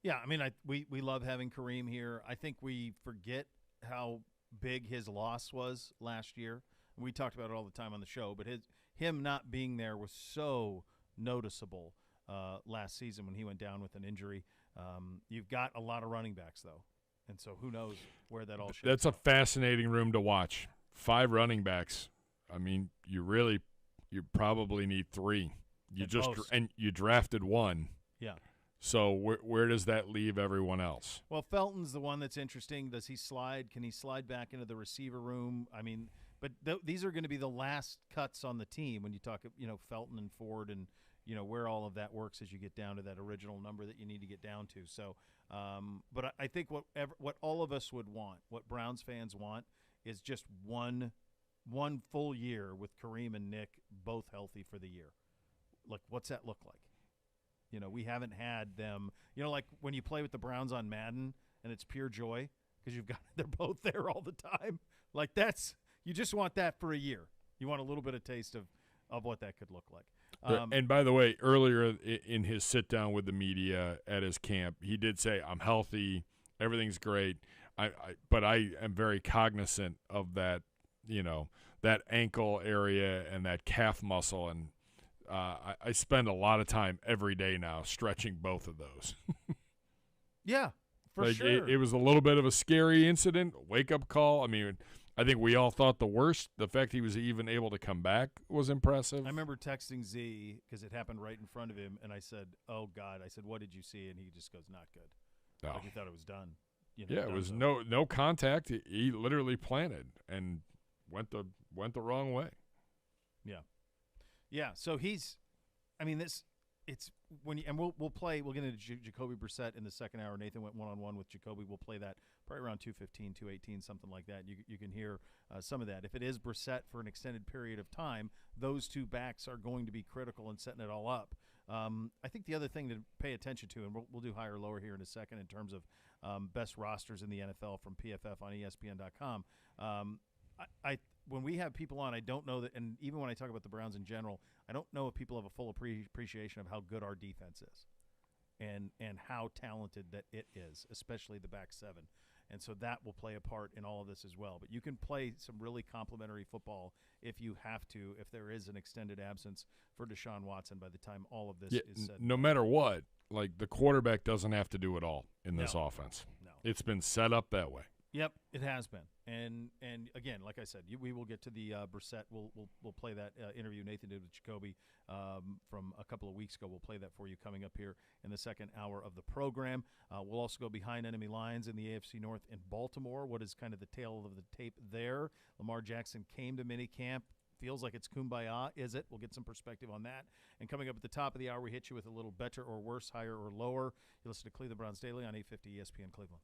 Yeah, we love having Kareem here. I think we forget how big his loss was last year. We talked about it all the time on the show, but him not being there was so noticeable last season when he went down with an injury. You've got a lot of running backs, though, and so who knows where that all shakes out. That's a fascinating room to watch. 5 running backs. You probably need 3. You drafted 1. Yeah. So where does that leave everyone else? Well, Felton's the one that's interesting. Does he slide? Can he slide back into the receiver room? But these are going to be the last cuts on the team when you talk, Felton and Ford and, where all of that works as you get down to that original number that you need to get down to. So, but I think what all of us would want, what Browns fans want, is just one full year with Kareem and Nick both healthy for the year. Like, what's that look like? We haven't had them, like when you play with the Browns on Madden and it's pure joy because they're both there all the time. Like you just want that for a year. You want a little bit of taste of what that could look like. And by the way, earlier in his sit down with the media at his camp, he did say, I'm healthy. Everything's great. But I am very cognizant of that, that ankle area and that calf muscle. And I spend a lot of time every day now stretching both of those. Yeah, for sure. It was a little bit of a scary incident, wake-up call. I think we all thought the worst. The fact he was even able to come back was impressive. I remember texting Z because it happened right in front of him, and I said, oh, God. I said, what did you see? And he just goes, not good. No. Like he thought it was done. It was no contact. He literally planted and went the wrong way. Yeah. Yeah, so he's – it's when you, and we'll get into Jacoby Brissett in the second hour. Nathan went one-on-one with Jacoby. We'll play that probably around 2:15, 2:18, something like that. You can hear some of that. If it is Brissett for an extended period of time, those two backs are going to be critical in setting it all up. I think the other thing to pay attention to, and we'll do higher or lower here in a second in terms of best rosters in the NFL from PFF on ESPN.com. When we have people on, I don't know that, and even when I talk about the Browns in general, I don't know if people have a full appreciation of how good our defense is and how talented that it is, especially the back seven. And so that will play a part in all of this as well. But you can play some really complimentary football if you have to, if there is an extended absence for Deshaun Watson by the time all of this is said. No matter what, like the quarterback doesn't have to do it all in this offense. No. It's been set up that way. Yep, it has been, and again, like I said, we will get to the Brissett. We'll play that interview Nathan did with Jacoby from a couple of weeks ago. We'll play that for you coming up here in the second hour of the program. We'll also go behind enemy lines in the AFC North in Baltimore. What is kind of the tail of the tape there? Lamar Jackson came to minicamp. Feels like it's kumbaya, is it? We'll get some perspective on that. And coming up at the top of the hour, we hit you with a little better or worse, higher or lower. You listen to Cleveland Browns Daily on 850 ESPN Cleveland.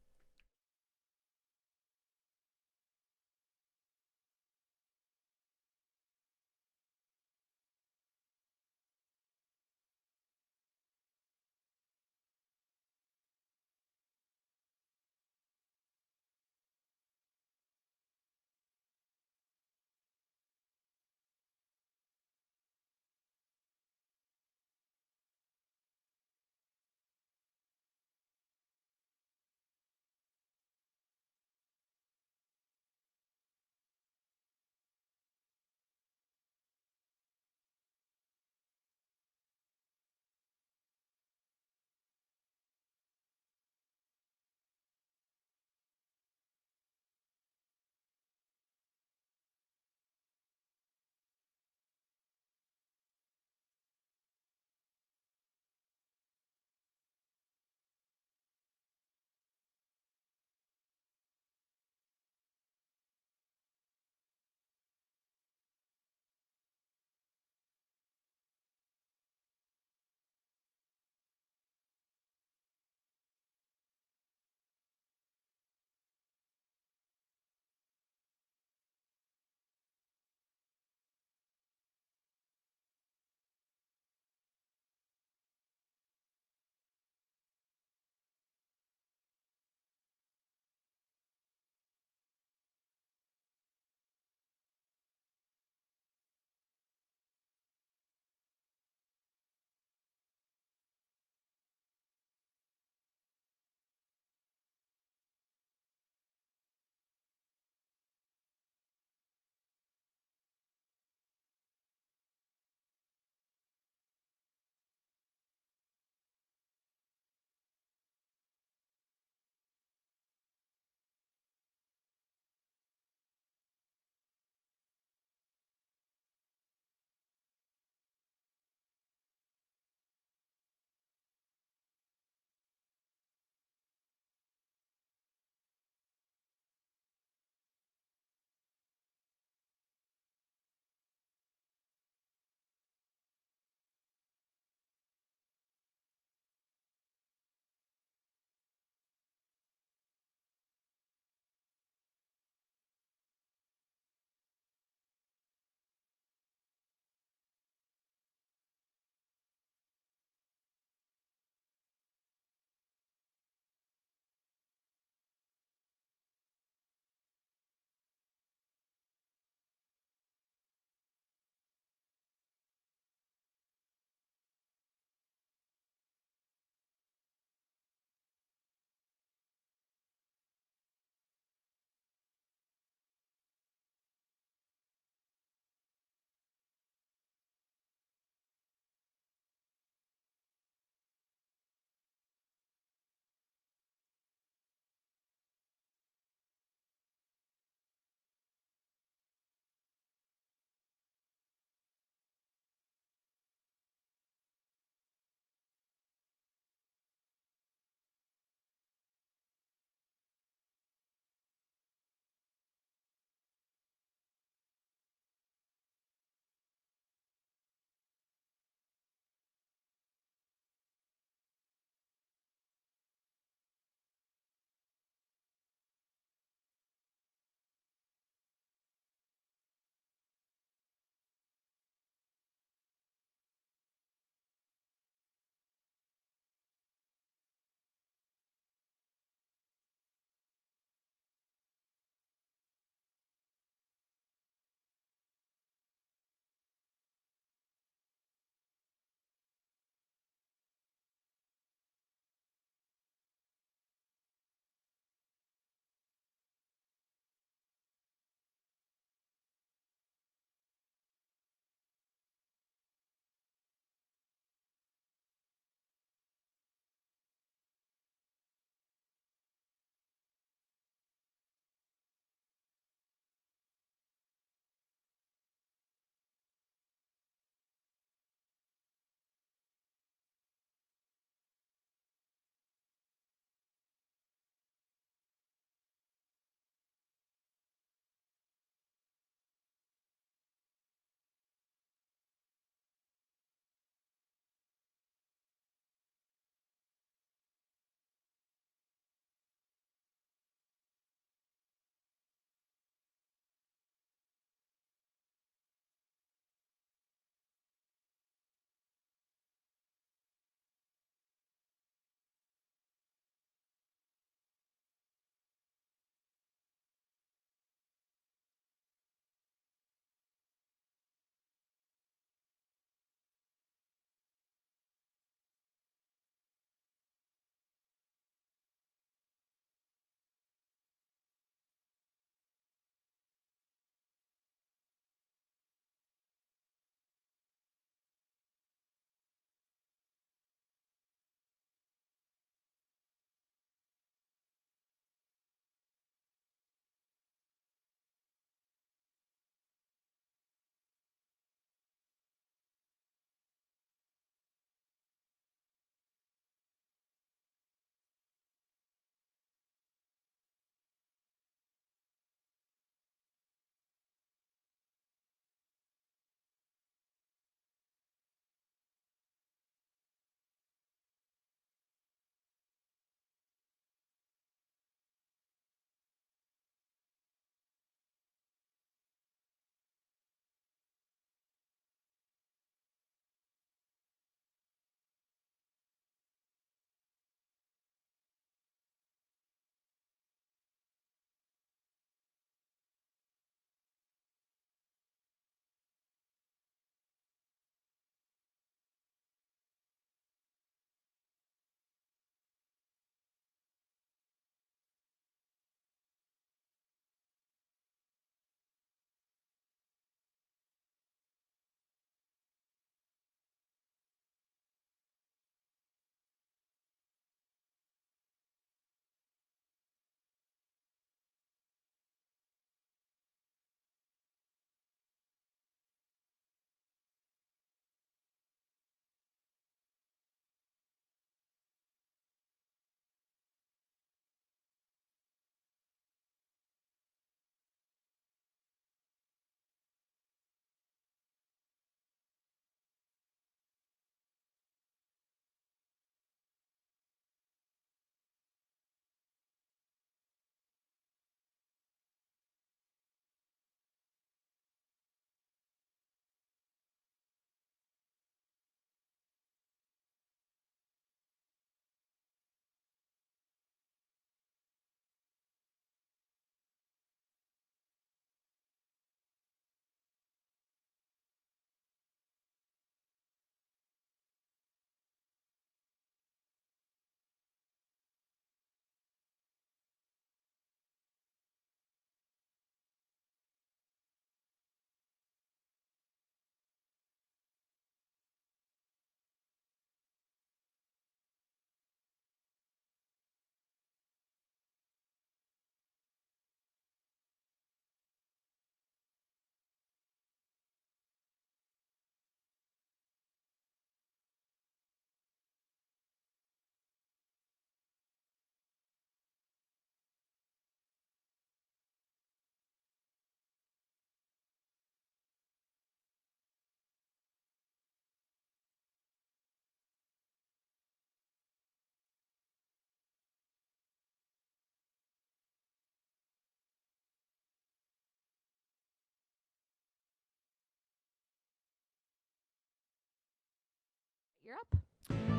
You're up.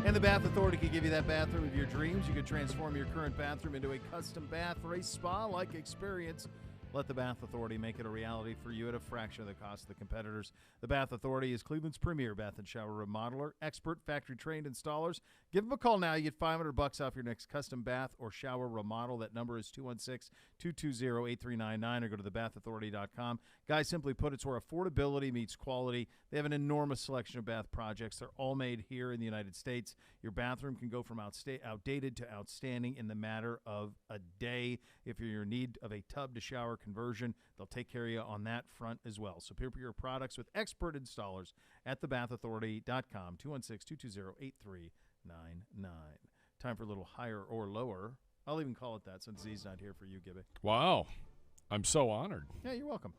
And the Bath Authority can give you that bathroom of your dreams. You can transform your current bathroom into a custom bath for a spa-like experience. Let the Bath Authority make it a reality for you at a fraction of the cost of the competitors. The Bath Authority is Cleveland's premier bath and shower remodeler, expert factory-trained installers. Give them a call now. You get $500 off your next custom bath or shower remodel. That number is 216-220-8399 or go to thebathauthority.com. Guys, simply put, it's where affordability meets quality. They have an enormous selection of bath projects. They're all made here in the United States. Your bathroom can go from outdated to outstanding in the matter of a day. If you're in need of a tub to shower conversion, they'll take care of you on that front as well. Superior products with expert installers at thebathauthority.com, 216-220-8399. Time for a little higher or lower. I'll even call it that since Z's not here for you, Gibby. Wow. I'm so honored. Yeah, you're welcome.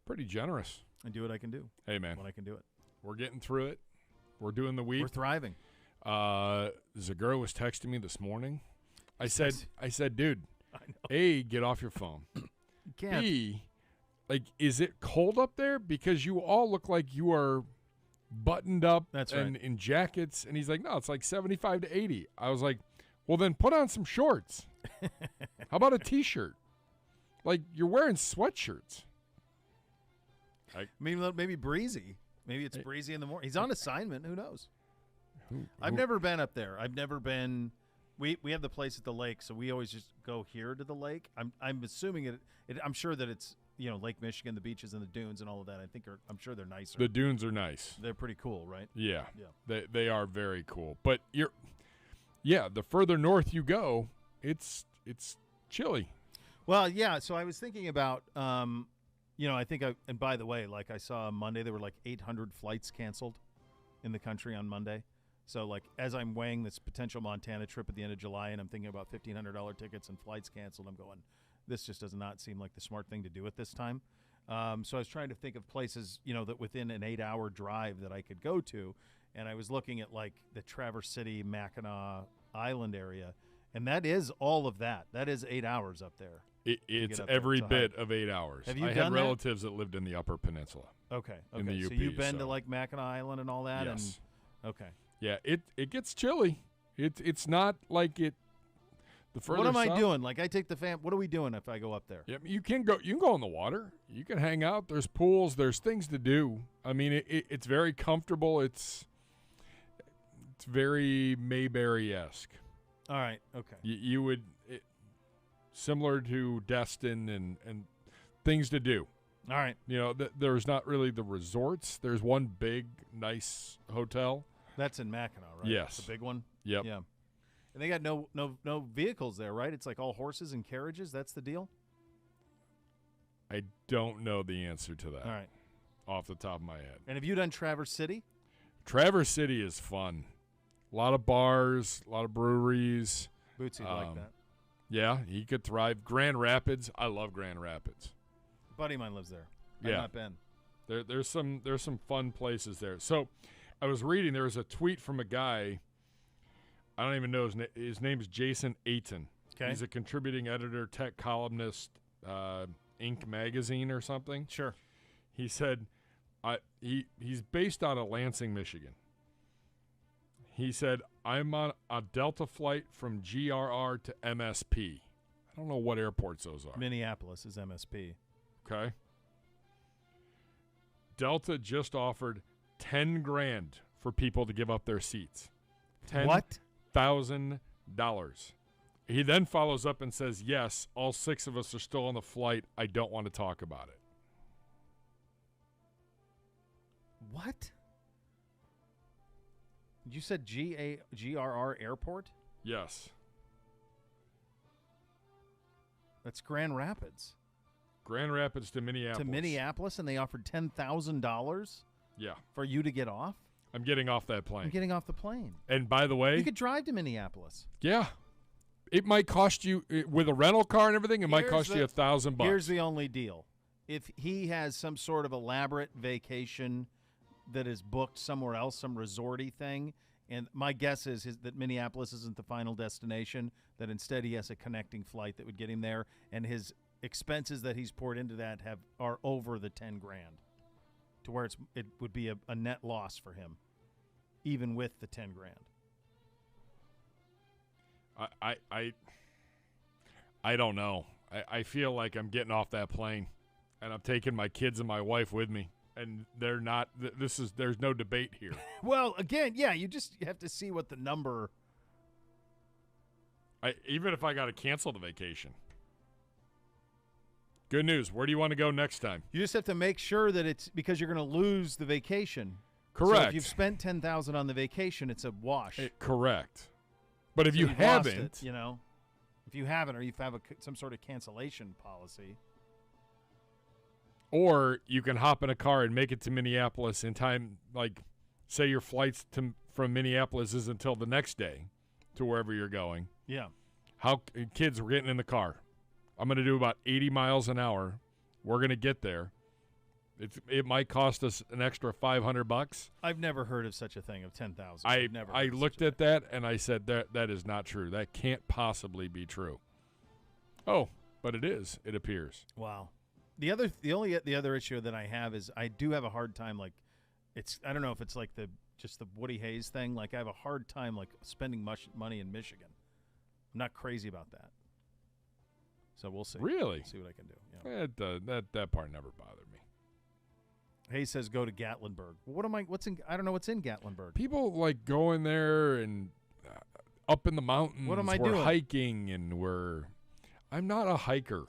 Pretty generous. I do what I can do. Hey, man. When I can do it. We're getting through it. We're doing the week. We're thriving. Zegura was texting me this morning. I said, dude, I know. A, get off your phone. You can't. B, like, is it cold up there? Because you all look like you are buttoned up and in jackets. And he's like, no, it's like 75 to 80. I was like, well, then put on some shorts. How about a T-shirt? Like, you're wearing sweatshirts. I mean, maybe breezy. Maybe it's breezy in the morning. He's on assignment. Who knows? I've never been up there. I've never been. We have the place at the lake, so we always just go here to the lake. I'm assuming it. I'm sure that it's Lake Michigan, the beaches and the dunes and all of that. I'm sure they're nicer. The dunes are nice. They're pretty cool, right? Yeah. They are very cool. But the further north you go, it's chilly. Well, yeah. So I was thinking about. And by the way, like I saw on Monday, there were like 800 flights canceled in the country on Monday. So, like, as I'm weighing this potential Montana trip at the end of July and I'm thinking about $1,500 tickets and flights canceled, I'm going, this just does not seem like the smart thing to do at this time. So I was trying to think of places, that within an 8-hour drive that I could go to. And I was looking at, like, the Traverse City, Mackinac Island area. And that is all of that. That is 8 hours up there. It's every bit of 8 hours. Have you I had relatives that lived in the Upper Peninsula. Okay. In the UP, so you've been to like Mackinac Island and all that? Yes. Okay. Yeah, it gets chilly. It's not like it. The further what am I south, doing? Like I take the fam. What are we doing if I go up there? Yeah, you can go. You can go in the water. You can hang out. There's pools. There's things to do. I mean, it's very comfortable. It's very Mayberry-esque. All right. Okay. You would. Similar to Destin and things to do. All right. There's not really the resorts. There's one big, nice hotel. That's in Mackinac, right? Yes. The big one? Yep. Yeah. And they got no vehicles there, right? It's like all horses and carriages. That's the deal? I don't know the answer to that. All right. Off the top of my head. And have you done Traverse City? Traverse City is fun. A lot of bars, a lot of breweries. Bootsy like that. Yeah, he could thrive. Grand Rapids. I love Grand Rapids. A buddy of mine lives there. Yeah. I've not been. There's some fun places there. So I was reading, there was a tweet from a guy, I don't even know his name is Jason Ayton. Okay. He's a contributing editor, tech columnist, Inc. magazine or something. Sure. He said he's based out of Lansing, Michigan. He said, I'm on a Delta flight from GRR to MSP. I don't know what airports those are. Minneapolis is MSP. Okay. Delta just offered $10,000 for people to give up their seats. $10,000. He then follows up and says, yes, all 6 of us are still on the flight. I don't want to talk about it. What? You said GRR Airport? Yes. That's Grand Rapids. Grand Rapids to Minneapolis. To Minneapolis, and they offered $10,000? Yeah. For you to get off? I'm getting off that plane. I'm getting off the plane. And by the way, you could drive to Minneapolis. Yeah. It might cost you, with a rental car and everything, it might cost you $1,000. Here's the only deal. If he has some sort of elaborate vacation that is booked somewhere else, some resorty thing, and my guess is that Minneapolis isn't the final destination, that instead he has a connecting flight that would get him there, and his expenses that he's poured into that are over the $10,000, to where it would be a net loss for him. even with the 10 grand. I don't know. I feel like I'm getting off that plane, and I'm taking my kids and my wife with me, and they're not. There's no debate here. Well, again, yeah, you have to see what the number. Even if I got to cancel the vacation. Good news. Where do you want to go next time? You just have to make sure that it's because you're going to lose the vacation. Correct. So if you've spent $10,000 on the vacation, it's a wash. Correct. But if So you you've lost haven't, it, if you haven't, or you have some sort of cancellation policy, or you can hop in a car and make it to Minneapolis in time. Like, say your flights from Minneapolis is until the next day to wherever you're going. yeah. Kids, we're getting in the car. I'm going to do about 80 miles an hour. We're going to get there. It might cost us an extra $500. I've never heard of such a thing of 10,000. I looked at that and I said that is not true. That can't possibly be true. Oh, but it is. It appears. Wow. The other issue that I have is I do have a hard time. Like, I don't know if it's like the Woody Hayes thing. Like, I have a hard time like spending much money in Michigan. I'm not crazy about that. So we'll see. Really? See what I can do. Yeah. That part never bothered me. Hayes says go to Gatlinburg. Well, I don't know what's in Gatlinburg. People like going there and up in the mountains. What am I we're doing? hiking and I'm not a hiker.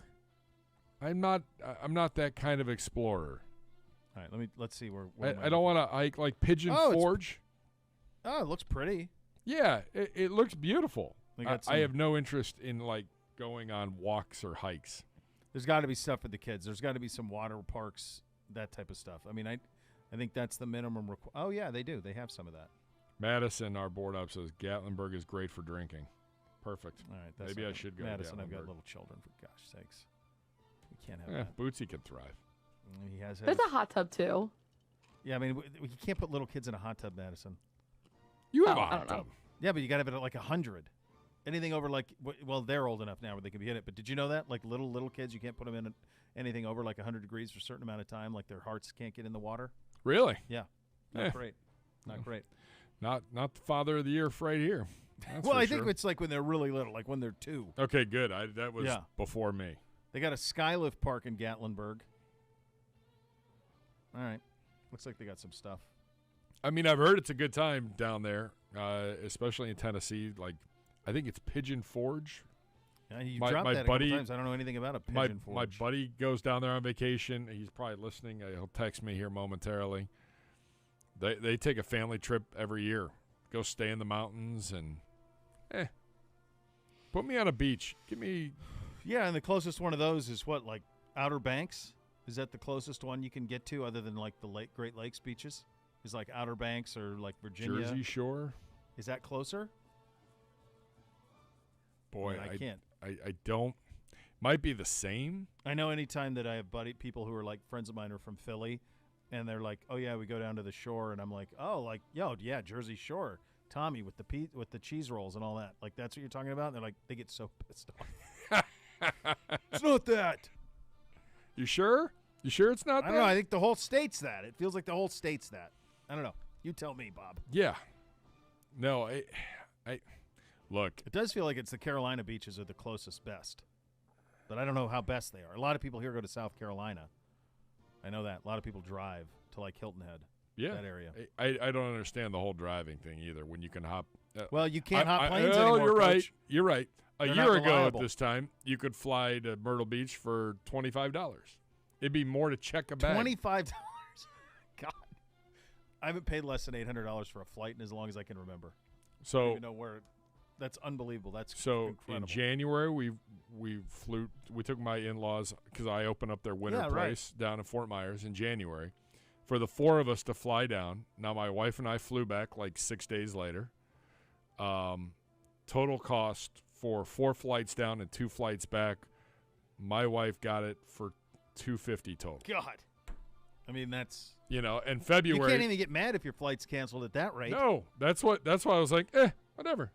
I'm not that kind of explorer. All right, let's see where I don't want to hike like Pigeon Forge. It looks pretty. Yeah, it looks beautiful. I have no interest in like going on walks or hikes. There's got to be stuff for the kids. There's got to be some water parks, that type of stuff. I mean, I think that's the minimum. Oh yeah, they do. They have some of that. Madison, our board up, says Gatlinburg is great for drinking. Perfect. All right, Maybe I should go Madison, to Gatlinburg. I've got little children, for gosh sakes. We can't have that. Bootsy can thrive. He has. There's a hot tub too. Yeah, I mean, we can't put little kids in a hot tub, Madison. You have a I hot don't know. tub. Yeah, but you got to have it at like 100. Anything over like, well, they're old enough now where they can be in it. But did you know that? Like little kids, you can't put them in anything over like 100 degrees for a certain amount of time. Like their hearts can't get in the water. Really? Yeah. Not great. Not great. Not the father of the year right here. That's Well, for I think sure. it's like when they're really little, like when they're 2. Okay, good. That was Yeah. before me. They got a Skylift park in Gatlinburg. All right. Looks like they got some stuff. I mean, I've heard it's a good time down there, especially in Tennessee. Like, I think it's Pigeon Forge. Yeah, you My dropped that buddy- a couple times. I don't know anything about a My Pigeon Forge. my buddy goes down there on vacation. He's probably listening. He'll text me here momentarily. They take a family trip every year. Go stay in the mountains and, put me on a beach. Give me. Yeah, and the closest one of those is what, like Outer Banks? Is that the closest one you can get to other than like the Great Lakes beaches? Is like Outer Banks or like Virginia? Jersey Shore. Is that closer? Boy, I can't. I don't. Might be the same. I know anytime that I have people who are like friends of mine are from Philly, and they're like, "Oh yeah, we go down to the shore," and I'm like, "Oh, like yeah, Jersey Shore, Tommy with the cheese rolls and all that." Like that's what you're talking about. And they're like, they get so pissed off. It's not that. You sure? You sure it's not I that? don't know. I think the whole state's that. It feels like the whole state's that. I don't know. You tell me, Bob. Yeah. No, I look. It does feel like it's the Carolina beaches are the closest best. But I don't know how best they are. A lot of people here go to South Carolina. I know that. A lot of people drive to like Hilton Head, Yeah. that area. I don't understand the whole driving thing either. When you can hop. Well, you can't hop planes anymore, you're right. Coach. You're right. A They're year not ago reliable. at this time, you could fly to Myrtle Beach for $25. It'd be more to check a bag. $25. God. I haven't paid less than $800 for a flight in as long as I can remember. I don't So even know where. That's unbelievable. That's in incredible. January we flew. We took my in-laws because I opened up their winter Yeah, right. price down in Fort Myers in January for the 4 of us to fly down. Now my wife and I flew back like 6 days later. Total cost for 4 flights down and 2 flights back. My wife got it for $250 total. God. I mean, that's. In February. You can't even get mad if your flight's canceled at that rate. No, that's why I was like, whatever.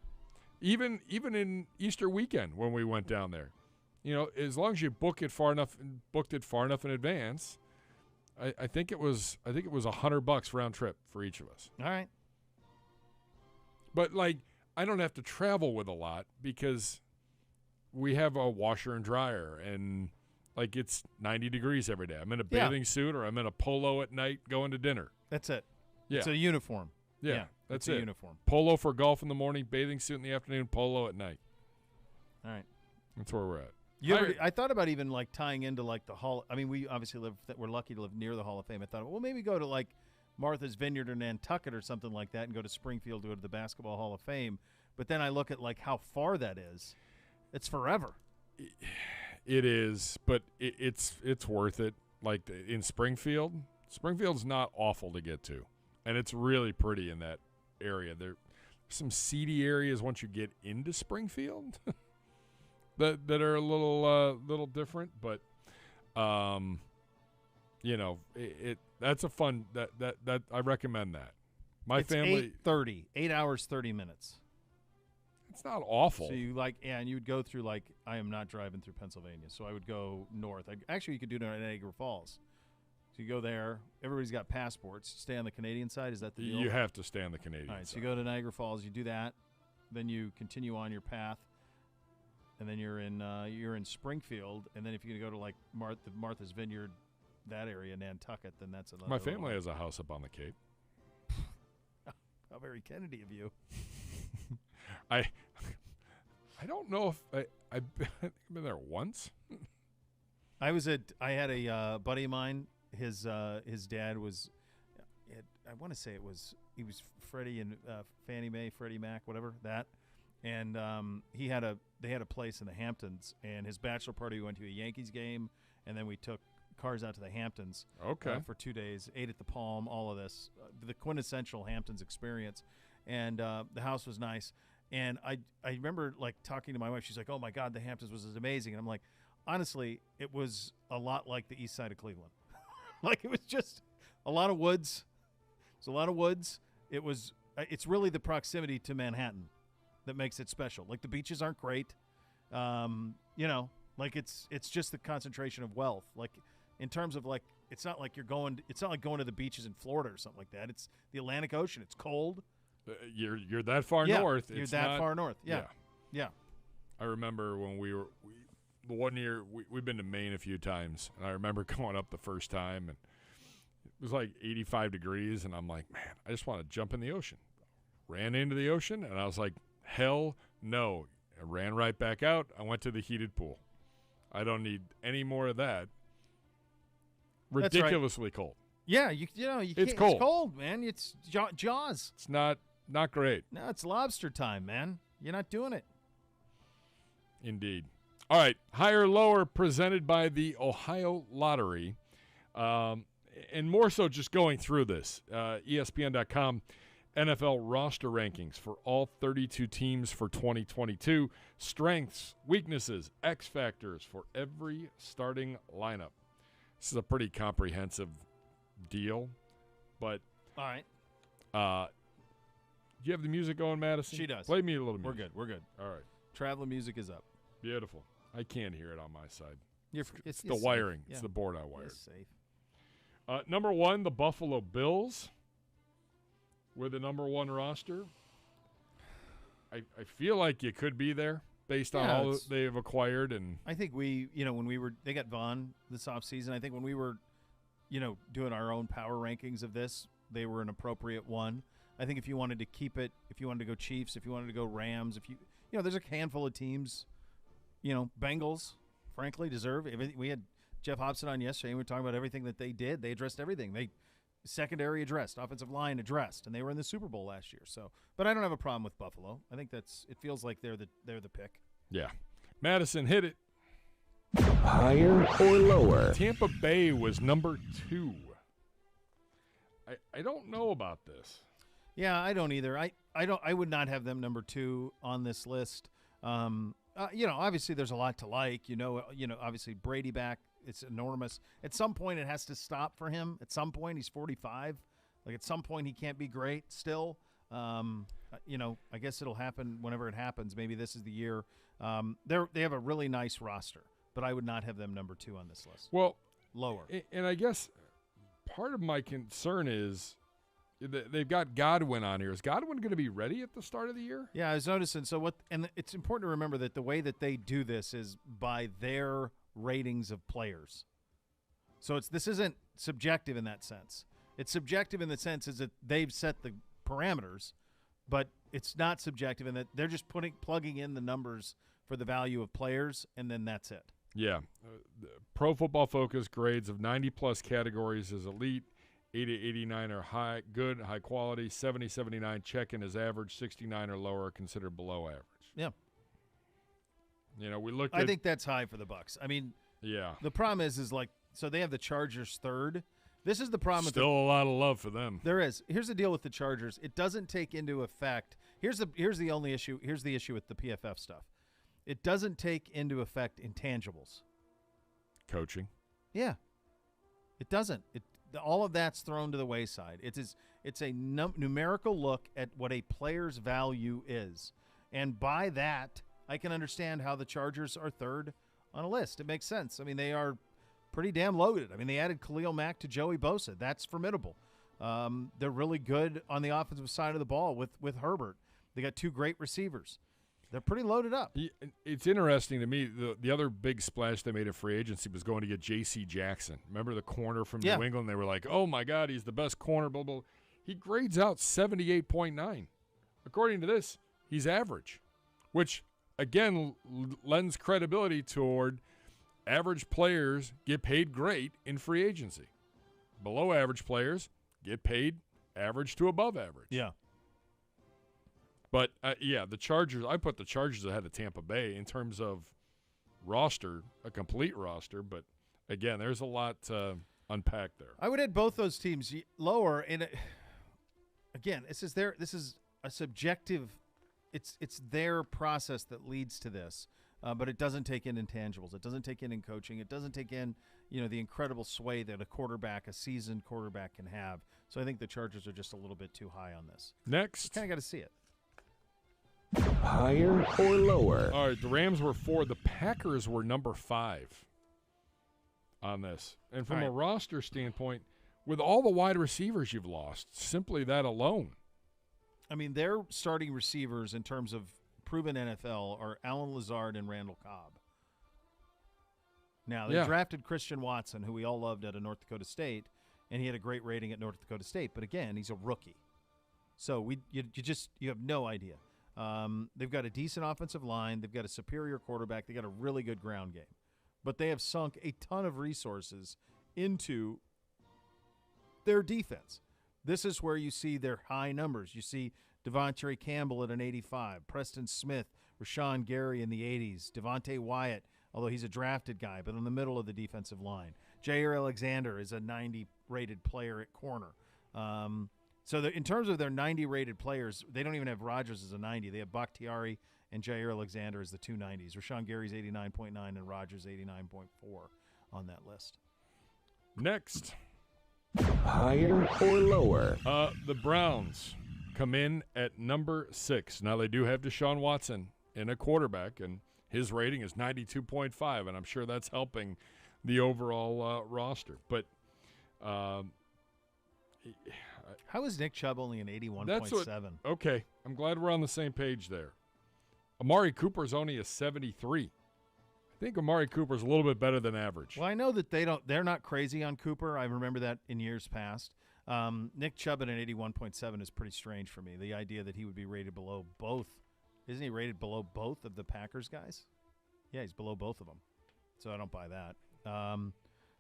Even in Easter weekend when we went down there, as long as you booked it far enough in advance, I think it was $100 round trip for each of us. All right. But, like, I don't have to travel with a lot because we have a washer and dryer, and, like, it's 90 degrees every day. I'm in a bathing suit or I'm in a polo at night going to dinner. That's it. Yeah. It's a uniform. Yeah, that's it's a it. uniform. Polo for golf in the morning, bathing suit in the afternoon, polo at night. All right. That's where we're at. I thought about even, like, tying into, like, the Hall. I mean, we obviously we're lucky to live near the Hall of Fame. I thought, well, maybe go to, like, Martha's Vineyard or Nantucket or something like that and go to Springfield to go to the Basketball Hall of Fame. But then I look at, like, how far that is. It's forever. It is, but it's worth it. Like, in Springfield's not awful to get to. And it's really pretty in that area. There's some seedy areas once you get into Springfield that are a little different, but that's a fun that I recommend that. It's family 8 hours 30 minutes. It's not awful. So and you would go through, like, I am not driving through Pennsylvania, so I would go north. Actually, you could do it in Niagara Falls. So you go there. Everybody's got passports. Stay on the Canadian side. Is that the deal? You have to stay on the Canadian side. All right, side. so you go to Niagara Falls. You do that. Then you continue on your path. And then you're in Springfield. And then if you're going to go to, like, Martha's Vineyard, that area, Nantucket, then that's another. My family has a house up on the Cape. How very Kennedy of you. I don't know if I've been there once. I had a buddy of mine. His dad was, I want to say he was Freddie and Fannie Mae, Freddie Mac, whatever that, and they had a place in the Hamptons, and his bachelor party, we went to a Yankees game, and then we took cars out to the Hamptons. Okay. For 2 days, ate at the Palm, all of this, the quintessential Hamptons experience, and the house was nice, and I remember, like, talking to my wife. She's like, "Oh my God, the Hamptons was amazing," and I'm like, honestly, it was a lot like the east side of Cleveland. Like, it was just a lot of woods. It's a lot of woods. It's really the proximity to Manhattan that makes it special. Like, the beaches aren't great. Like, it's just the concentration of wealth. Like, in terms of, like, it's not like going to the beaches in Florida or something like that. It's the Atlantic Ocean. It's cold. You're that far north. You're that far north. Yeah. I remember when the 1 year we've been to Maine a few times, and I remember going up the first time, and it was like 85 degrees, and I'm like, man, I just want to jump in the ocean. Ran into the ocean, and I was like, hell no. I ran right back out. I went to the heated pool. I don't need any more of that. Ridiculously cold. Yeah, you can't. It's cold. It's cold, man. It's Jaws. It's not great. No, it's lobster time, man. You're not doing it. Indeed. All right, higher or lower presented by the Ohio Lottery. And more so just going through this. ESPN.com NFL roster rankings for all 32 teams for 2022. Strengths, weaknesses, X factors for every starting lineup. This is a pretty comprehensive deal. But all right. Do you have the music going, Madison? She does. Play me a little music. We're good. All right. Traveling music is up. Beautiful. I can't hear it on my side. It's the wiring. Yeah. It's the board I wired. It's safe. Number one, the Buffalo Bills. With the number one roster. I feel like you could be there based on all that they've acquired. And I think they got Vaughn this offseason. I think when we were, doing our own power rankings of this, they were an appropriate one. I think if you wanted to keep it, if you wanted to go Chiefs, if you wanted to go Rams, there's a handful of teams, Bengals, frankly, deserve everything. We had Jeff Hobson on yesterday, and we were talking about everything that they did. They addressed everything. Secondary addressed, offensive line addressed, and they were in the Super Bowl last year. So, but I don't have a problem with Buffalo. I think it feels like they're the pick. Yeah. Madison, hit it. Higher or lower? Tampa Bay was number 2. I don't know about this. Yeah, I don't either. I would not have them number 2 on this list. Obviously there's a lot to like. Obviously Brady back. It's enormous. At some point, it has to stop for him. At some point, he's 45. Like, at some point, he can't be great still. I guess it'll happen whenever it happens. Maybe this is the year. They have a really nice roster, but I would not have them number 2 on this list. Well, lower. And I guess part of my concern is they've got Godwin on here. Is Godwin going to be ready at the start of the year? Yeah, I was noticing. And it's important to remember that the way that they do this is by their ratings of players. So this isn't subjective in that sense. It's subjective in the sense is that they've set the parameters, but it's not subjective in that they're just plugging in the numbers for the value of players, and then that's it. Yeah. Pro Football Focus grades of 90-plus categories is elite, 80 to 89 are high, good, high quality, 70, 79 check-in is average, 69 or lower are considered below average. Yeah. We looked at – I think that's high for the Bucs. I mean, yeah. The problem is like – so they have the Chargers third. This is the problem. Still a lot of love for them. There is. Here's the deal with the Chargers. It doesn't take into effect. Here's the only issue. Here's the issue with the PFF stuff. It doesn't take into effect intangibles. Coaching. Yeah. It doesn't. All of that's thrown to the wayside. It's a numerical look at what a player's value is. And by that, I can understand how the Chargers are third on a list. It makes sense. I mean, they are pretty damn loaded. I mean, they added Khalil Mack to Joey Bosa. That's formidable. They're really good on the offensive side of the ball with Herbert. They got two great receivers. They're pretty loaded up. It's interesting to me. The other big splash they made in free agency was going to get J.C. Jackson. Remember the corner from New England? They were like, oh, my God, he's the best corner, blah, blah. He grades out 78.9. According to this, he's average, which, again, lends credibility toward average players get paid great in free agency. Below average players get paid average to above average. Yeah. But, the Chargers, I put the Chargers ahead of Tampa Bay in terms of roster, a complete roster. But, again, there's a lot to unpack there. I would add both those teams lower. And, again, this is a subjective – it's their process that leads to this. But it doesn't take in intangibles. It doesn't take in coaching. It doesn't take in, the incredible sway that a seasoned quarterback can have. So I think the Chargers are just a little bit too high on this. Next. Kind of got to see it. Higher or lower? All right, the Rams were 4. The Packers were number 5 on this. And from a roster standpoint, with all the wide receivers you've lost, simply that alone. I mean, their starting receivers in terms of proven NFL are Alan Lazard and Randall Cobb. Now, they drafted Christian Watson, who we all loved at North Dakota State, and he had a great rating at North Dakota State. But, again, he's a rookie. So you have no idea. They've got a decent offensive line. They've got a superior quarterback. They got a really good ground game. But they have sunk a ton of resources into their defense. This is where you see their high numbers. You see Devontae Campbell at an 85, Preston Smith, Rashawn Gary in the 80s, Devontae Wyatt, although he's a drafted guy, but in the middle of the defensive line. Jair Alexander is a 90-rated player at corner. So in terms of their 90-rated players, they don't even have Rodgers as a 90. They have Bakhtiari and Jair Alexander as the two 90s. Rashawn Gary's 89.9 and Rodgers 89.4 on that list. Next. Higher or lower? The Browns come in at number 6. Now, they do have Deshaun Watson in a quarterback, and his rating is 92.5, and I'm sure that's helping the overall roster. But how is Nick Chubb only an 81.7? Okay, I'm glad we're on the same page there. Amari Cooper's only a 73. I think Amari Cooper's a little bit better than average. Well, I know that they're not crazy on Cooper. I remember that in years past. Nick Chubb at an 81.7 is pretty strange for me. The idea that he would be rated below both. Isn't he rated below both of the Packers guys? Yeah, he's below both of them. So I don't buy that.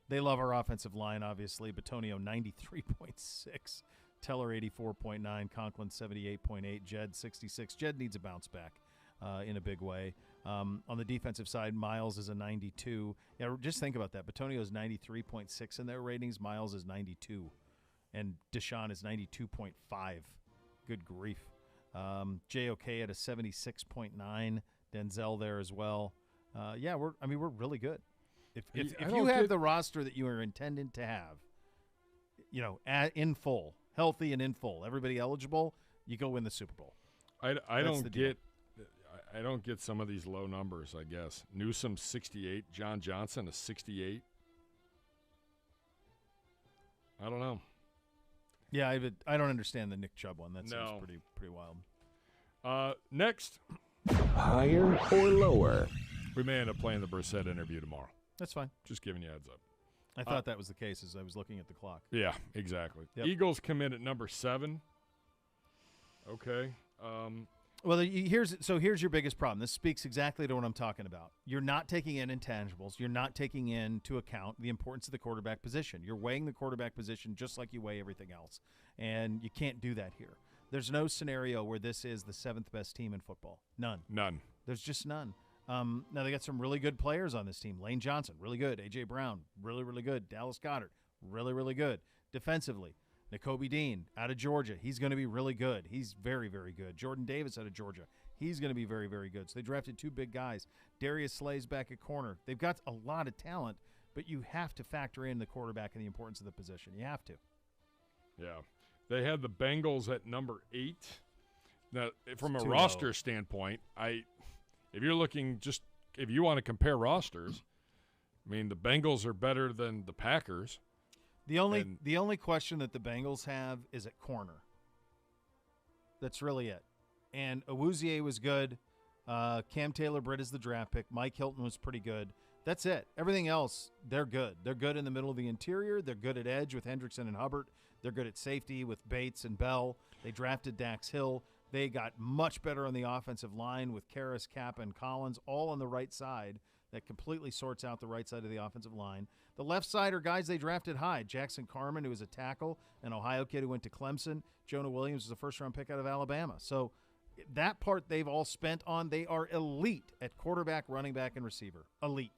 They love our offensive line, obviously. Batonio, 93.6. Teller, 84.9. Conklin, 78.8. Jed, 66. Jed needs a bounce back in a big way. On the defensive side, Miles is a 92. Yeah, just think about that. Batonio is 93.6 in their ratings. Miles is 92. And Deshaun is 92.5. Good grief. JOK at a 76.9. Denzel there as well. We're really good. If you have the roster that you are intended to have, in full, healthy and in full, everybody eligible, you go win the Super Bowl. I don't get some of these low numbers, I guess. Newsom, 68. John Johnson, a 68. I don't know. Yeah, I don't understand the Nick Chubb one. That No. seems pretty wild. Next, Higher or lower? we may end up playing the Brissett interview tomorrow. That's fine. Just giving you a heads up. I thought that was the case as I was looking at the clock. Yeah, exactly. Yep. Eagles come in at number 7. Okay. Well, here's your biggest problem. This speaks exactly to what I'm talking about. You're not taking in intangibles. You're not taking into account the importance of the quarterback position. You're weighing the quarterback position just like you weigh everything else, and you can't do that here. There's no scenario where this is the 7th best team in football. None. There's just none. Now, they got some really good players on this team. Lane Johnson, really good. A.J. Brown, really, really good. Dallas Goedert, really, really good. Defensively, Nakobe Dean out of Georgia. He's going to be really good. He's very, very good. Jordan Davis out of Georgia. He's going to be very, very good. So they drafted 2 big guys. Darius Slay's back at corner. They've got a lot of talent, but you have to factor in the quarterback and the importance of the position. You have to. Yeah. They had the Bengals at number 8. Now, from a too roster low. standpoint, if you're looking if you want to compare rosters, I mean, the Bengals are better than the Packers. The only question that the Bengals have is at corner. That's really it. And Awuzie was good. Cam Taylor-Britt is the draft pick. Mike Hilton was pretty good. That's it. Everything else, they're good. They're good in the middle of the interior. They're good at edge with Hendrickson and Hubbard. They're good at safety with Bates and Bell. They drafted Dax Hill. They got much better on the offensive line with Karras, Kappa, and Collins, all on the right side. That completely sorts out the right side of the offensive line. The left side are guys they drafted high. Jackson Carman, who was a tackle, an Ohio kid who went to Clemson. Jonah Williams was a first-round pick out of Alabama. So that part they've all spent on. They are elite at quarterback, running back, and receiver. Elite.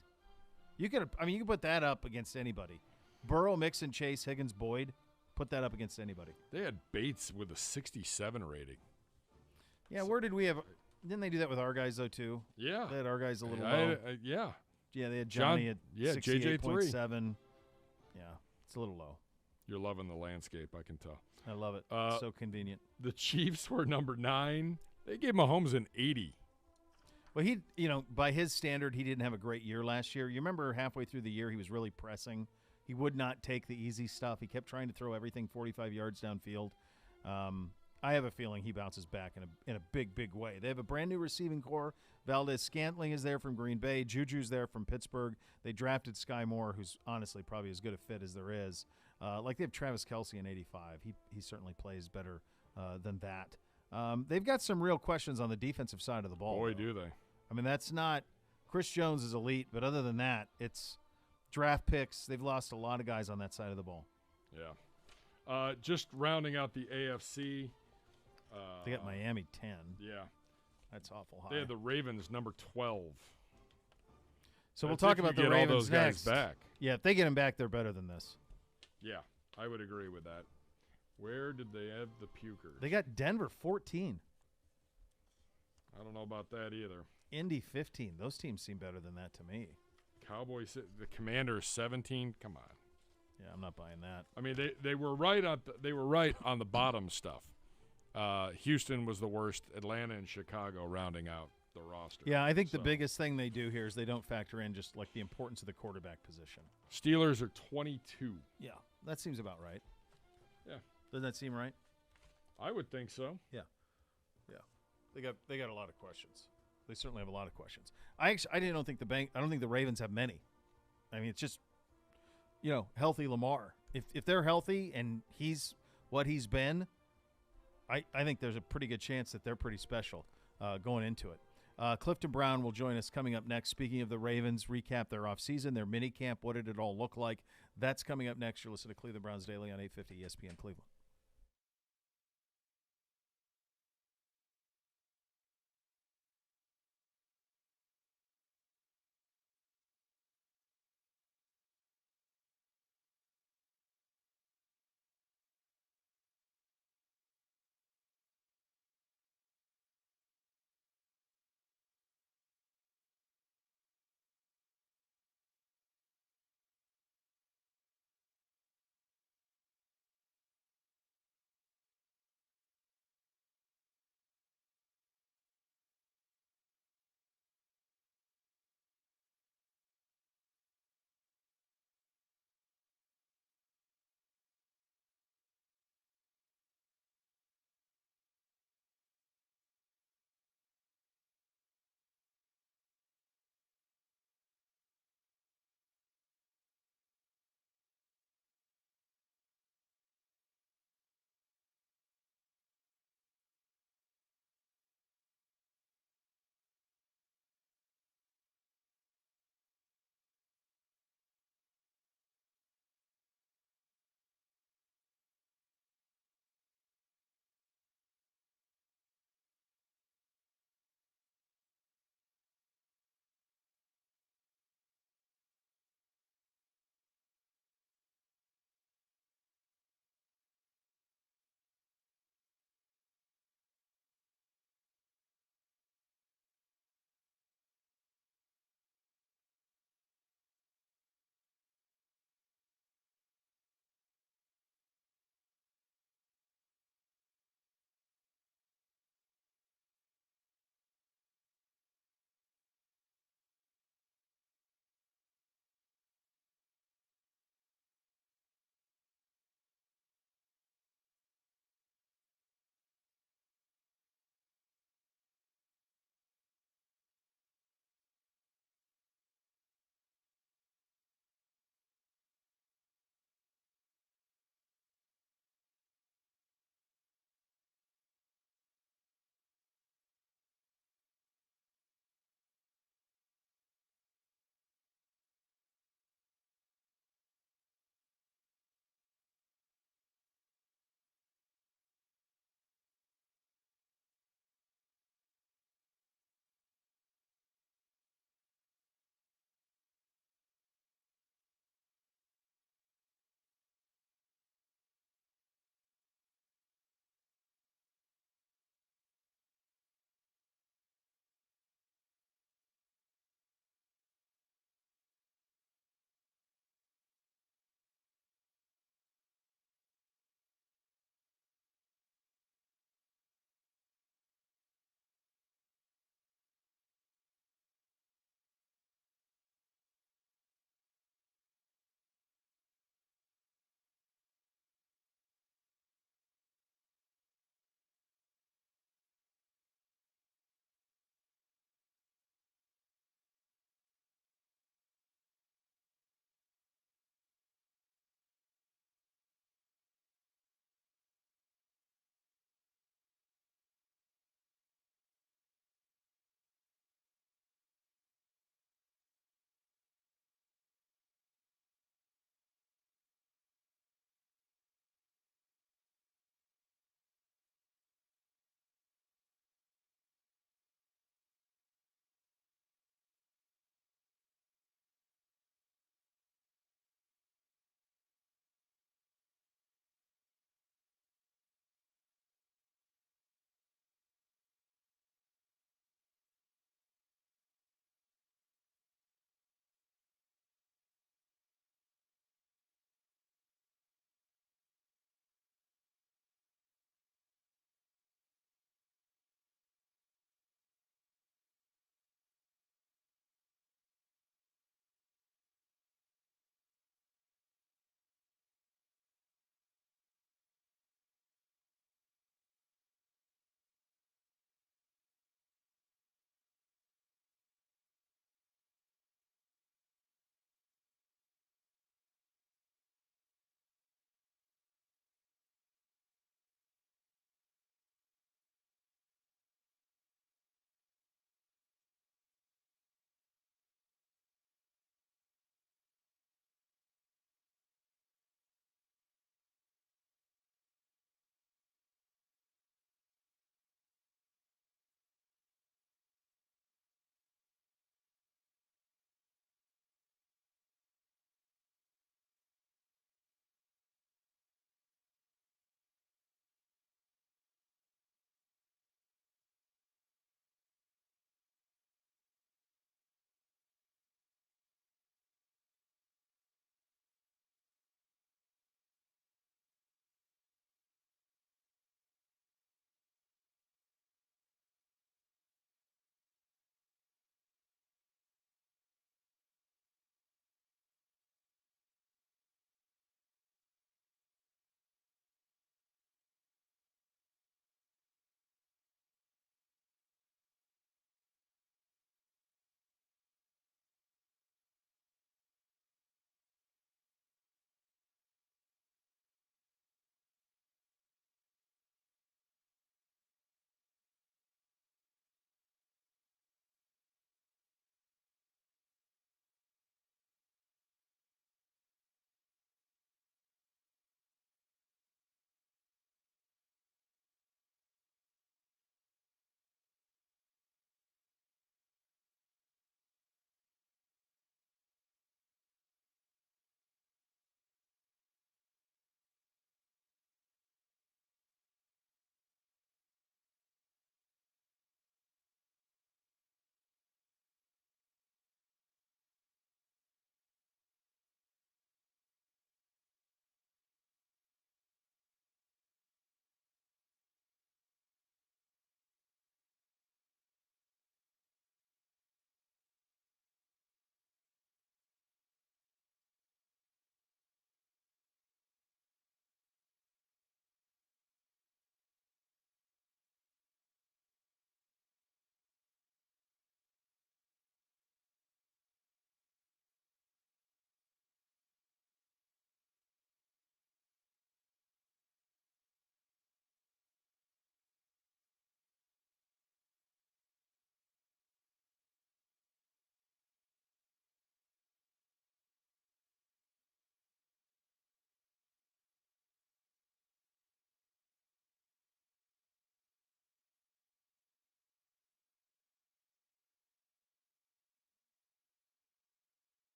You can put that up against anybody. Burrow, Mixon, Chase, Higgins, Boyd. Put that up against anybody. They had Bates with a 67 rating. Yeah, where did we have? Didn't they do that with our guys though too? Yeah, they had our guys a little low. Yeah, they had Johnny at JJ 68.7. Yeah, it's a little low. You're loving the landscape, I can tell. I love it. So convenient. The Chiefs were number 9. They gave Mahomes an 80. Well, by his standard, he didn't have a great year last year. You remember halfway through the year, he was really pressing. He would not take the easy stuff. He kept trying to throw everything 45 yards downfield. I have a feeling he bounces back in a big, big way. They have a brand-new receiving core. Valdez-Scantling is there from Green Bay. Juju's there from Pittsburgh. They drafted Sky Moore, who's honestly probably as good a fit as there is. They have Travis Kelce in 85. He certainly plays better than that. They've got some real questions on the defensive side of the ball. Boy, though. do they. I mean, that's not – Chris Jones is elite, but other than that, it's draft picks. They've lost a lot of guys on that side of the ball. Yeah. Just rounding out the AFC. They got Miami 10. Yeah. That's awful high. They had the Ravens number 12. So we'll talk about the Ravens all those next. guys back. Yeah, if they get them back, they're better than this. Yeah, I would agree with that. Where did they have the Pukers? They got Denver 14. I don't know about that either. Indy 15. Those teams seem better than that to me. Cowboys, the Commanders 17. Come on. Yeah, I'm not buying that. I mean, they were right on the bottom stuff. Houston was the worst. Atlanta and Chicago rounding out the roster. Yeah, I think the biggest thing they do here is they don't factor in just like the importance of the quarterback position. Steelers are 22. Yeah, that seems about right. Yeah. Doesn't that seem right? I would think so. Yeah. They got a lot of questions. They certainly have a lot of questions. I don't think the Ravens have many. I mean, it's just healthy Lamar. If they're healthy and he's what he's been, I think there's a pretty good chance that they're pretty special going into it. Clifton Brown will join us coming up next. Speaking of the Ravens, recap their offseason, their mini camp. What did it all look like? That's coming up next. You're listening to Cleveland Browns Daily on 850 ESPN Cleveland.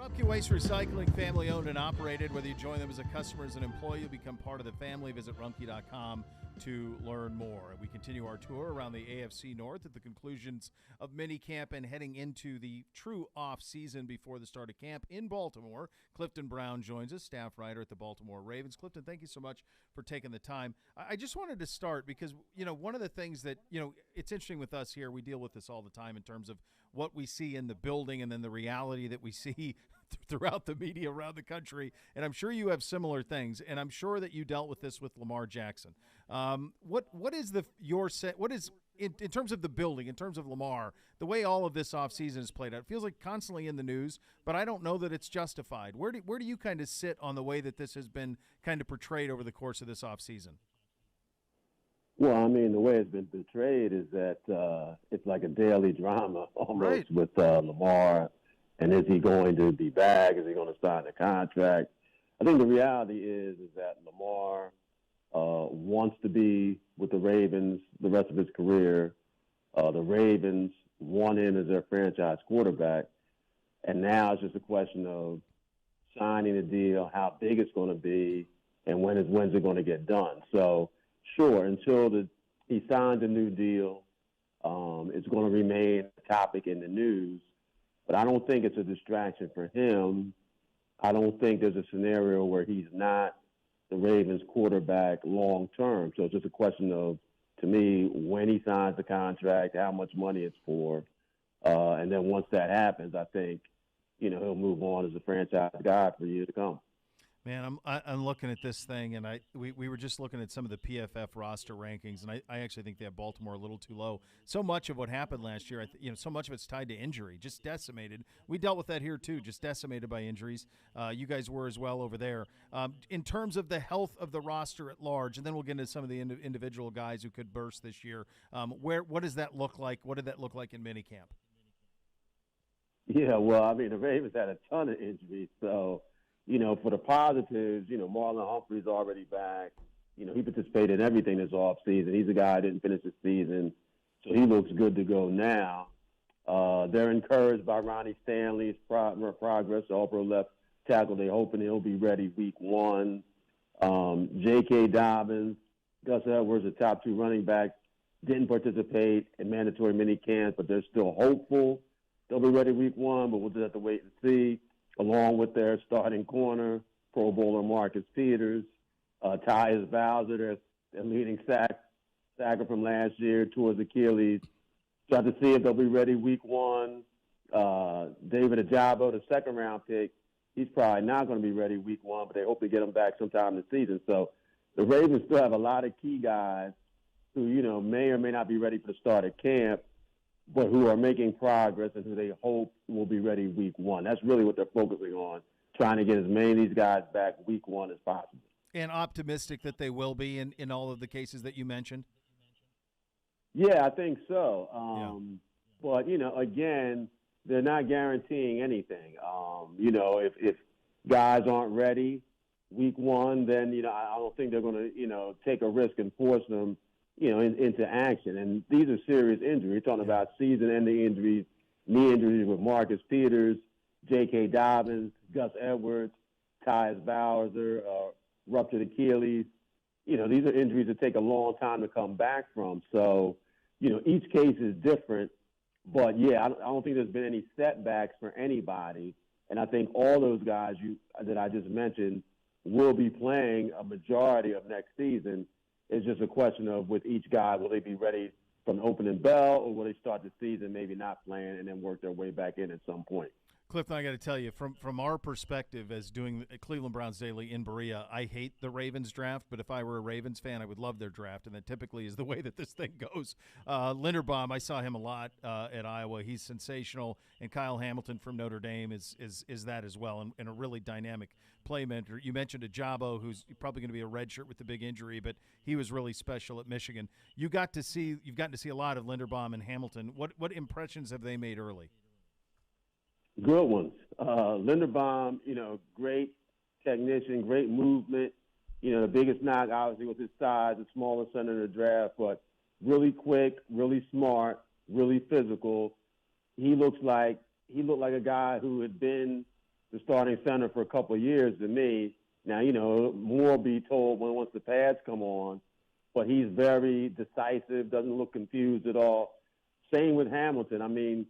Rumpke Waste Recycling, family owned and operated. Whether you join them as a customer or as an employee, you'll become part of the family. Visit rumpke.com to learn more. We continue our tour around the AFC North at the conclusions of minicamp and heading into the true off-season before the start of camp in Baltimore. Clifton Brown joins us, staff writer at the Baltimore Ravens. Clifton, thank you so much for taking the time. I just wanted to start because, one of the things that, it's interesting with us here, we deal with this all the time in terms of what we see in the building and then the reality that we see throughout the media around the country. And I'm sure you have similar things, and I'm sure that you dealt with this with Lamar Jackson. What is in terms of the building, in terms of Lamar, the way all of this offseason is played out? It feels like constantly in the news, but I don't know that it's justified. Where do you kind of sit on the way that this has been kind of portrayed over the course of this offseason? Well, I mean, the way it's been portrayed is that it's like a daily drama almost right. with Lamar. And is he going to be back? Is he going to sign the contract? I think the reality is that Lamar wants to be with the Ravens the rest of his career. The Ravens want him as their franchise quarterback. And now it's just a question of signing a deal, how big it's going to be, and when's it going to get done. So, sure, until he signs a new deal, it's going to remain a topic in the news. But I don't think it's a distraction for him. I don't think there's a scenario where he's not the Ravens quarterback long term. So it's just a question of, to me, when he signs the contract, how much money it's for. And then once that happens, I think, he'll move on as a franchise guy for years to come. Man, I'm looking at this thing, and we were just looking at some of the PFF roster rankings, and I actually think they have Baltimore a little too low. So much of what happened last year, so much of it's tied to injury, just decimated. We dealt with that here too, just decimated by injuries. You guys were as well over there. In terms of the health of the roster at large, and then we'll get into some of the individual guys who could burst this year. What does that look like? What did that look like in minicamp? Yeah, well, I mean, the Ravens had a ton of injuries, so. For the positives, Marlon Humphrey's already back. He participated in everything this offseason. He's a guy who didn't finish the season, so he looks good to go now. They're encouraged by Ronnie Stanley's progress, the upper left tackle. They're hoping he'll be ready week 1. J.K. Dobbins, Gus Edwards, the top 2 running backs, didn't participate in mandatory mini camps, but they're still hopeful they'll be ready week 1, but we'll just have to wait and see. Along with their starting corner, Pro Bowler Marcus Peters, Tyus Bowser, their leading sacker from last year, towards Achilles. So I have to see if they'll be ready week 1. David Ajabo, the second-round pick, he's probably not going to be ready week 1, but they hope to get him back sometime this season. So the Ravens still have a lot of key guys who, may or may not be ready for the start of camp, but who are making progress and who they hope will be ready week 1. That's really what they're focusing on, trying to get as many of these guys back week 1 as possible. And optimistic that they will be in all of the cases that you mentioned? Yeah, I think so. But, again, they're not guaranteeing anything. If guys aren't ready week 1, then, I don't think they're going to, take a risk and force them into action. And these are serious injuries. You're talking about season-ending injuries, knee injuries with Marcus Peters, J.K. Dobbins, Gus Edwards, Tyus Bowser, ruptured Achilles. These are injuries that take a long time to come back from. So, each case is different. But, yeah, I don't think there's been any setbacks for anybody. And I think all those guys that I just mentioned will be playing a majority of next season. It's just a question of, with each guy, will they be ready from the opening bell, or will they start the season maybe not playing and then work their way back in at some point? Clifton, I got to tell you, from our perspective as doing Cleveland Browns Daily in Berea, I hate the Ravens draft, but if I were a Ravens fan, I would love their draft, and that typically is the way that this thing goes. Linderbaum, I saw him a lot at Iowa. He's sensational, and Kyle Hamilton from Notre Dame is that as well, and a really dynamic play mentor. You mentioned Ajabo, who's probably going to be a redshirt with the big injury, but he was really special at Michigan. You've gotten to see a lot of Linderbaum and Hamilton. What impressions have they made early? Good ones. Linderbaum, great technician, great movement. The biggest knock, obviously, was his size, the smaller center of the draft, but really quick, really smart, really physical. He looked like a guy who had been the starting center for a couple of years to me. Now, more will be told once the pads come on, but he's very decisive, doesn't look confused at all. Same with Hamilton. I mean,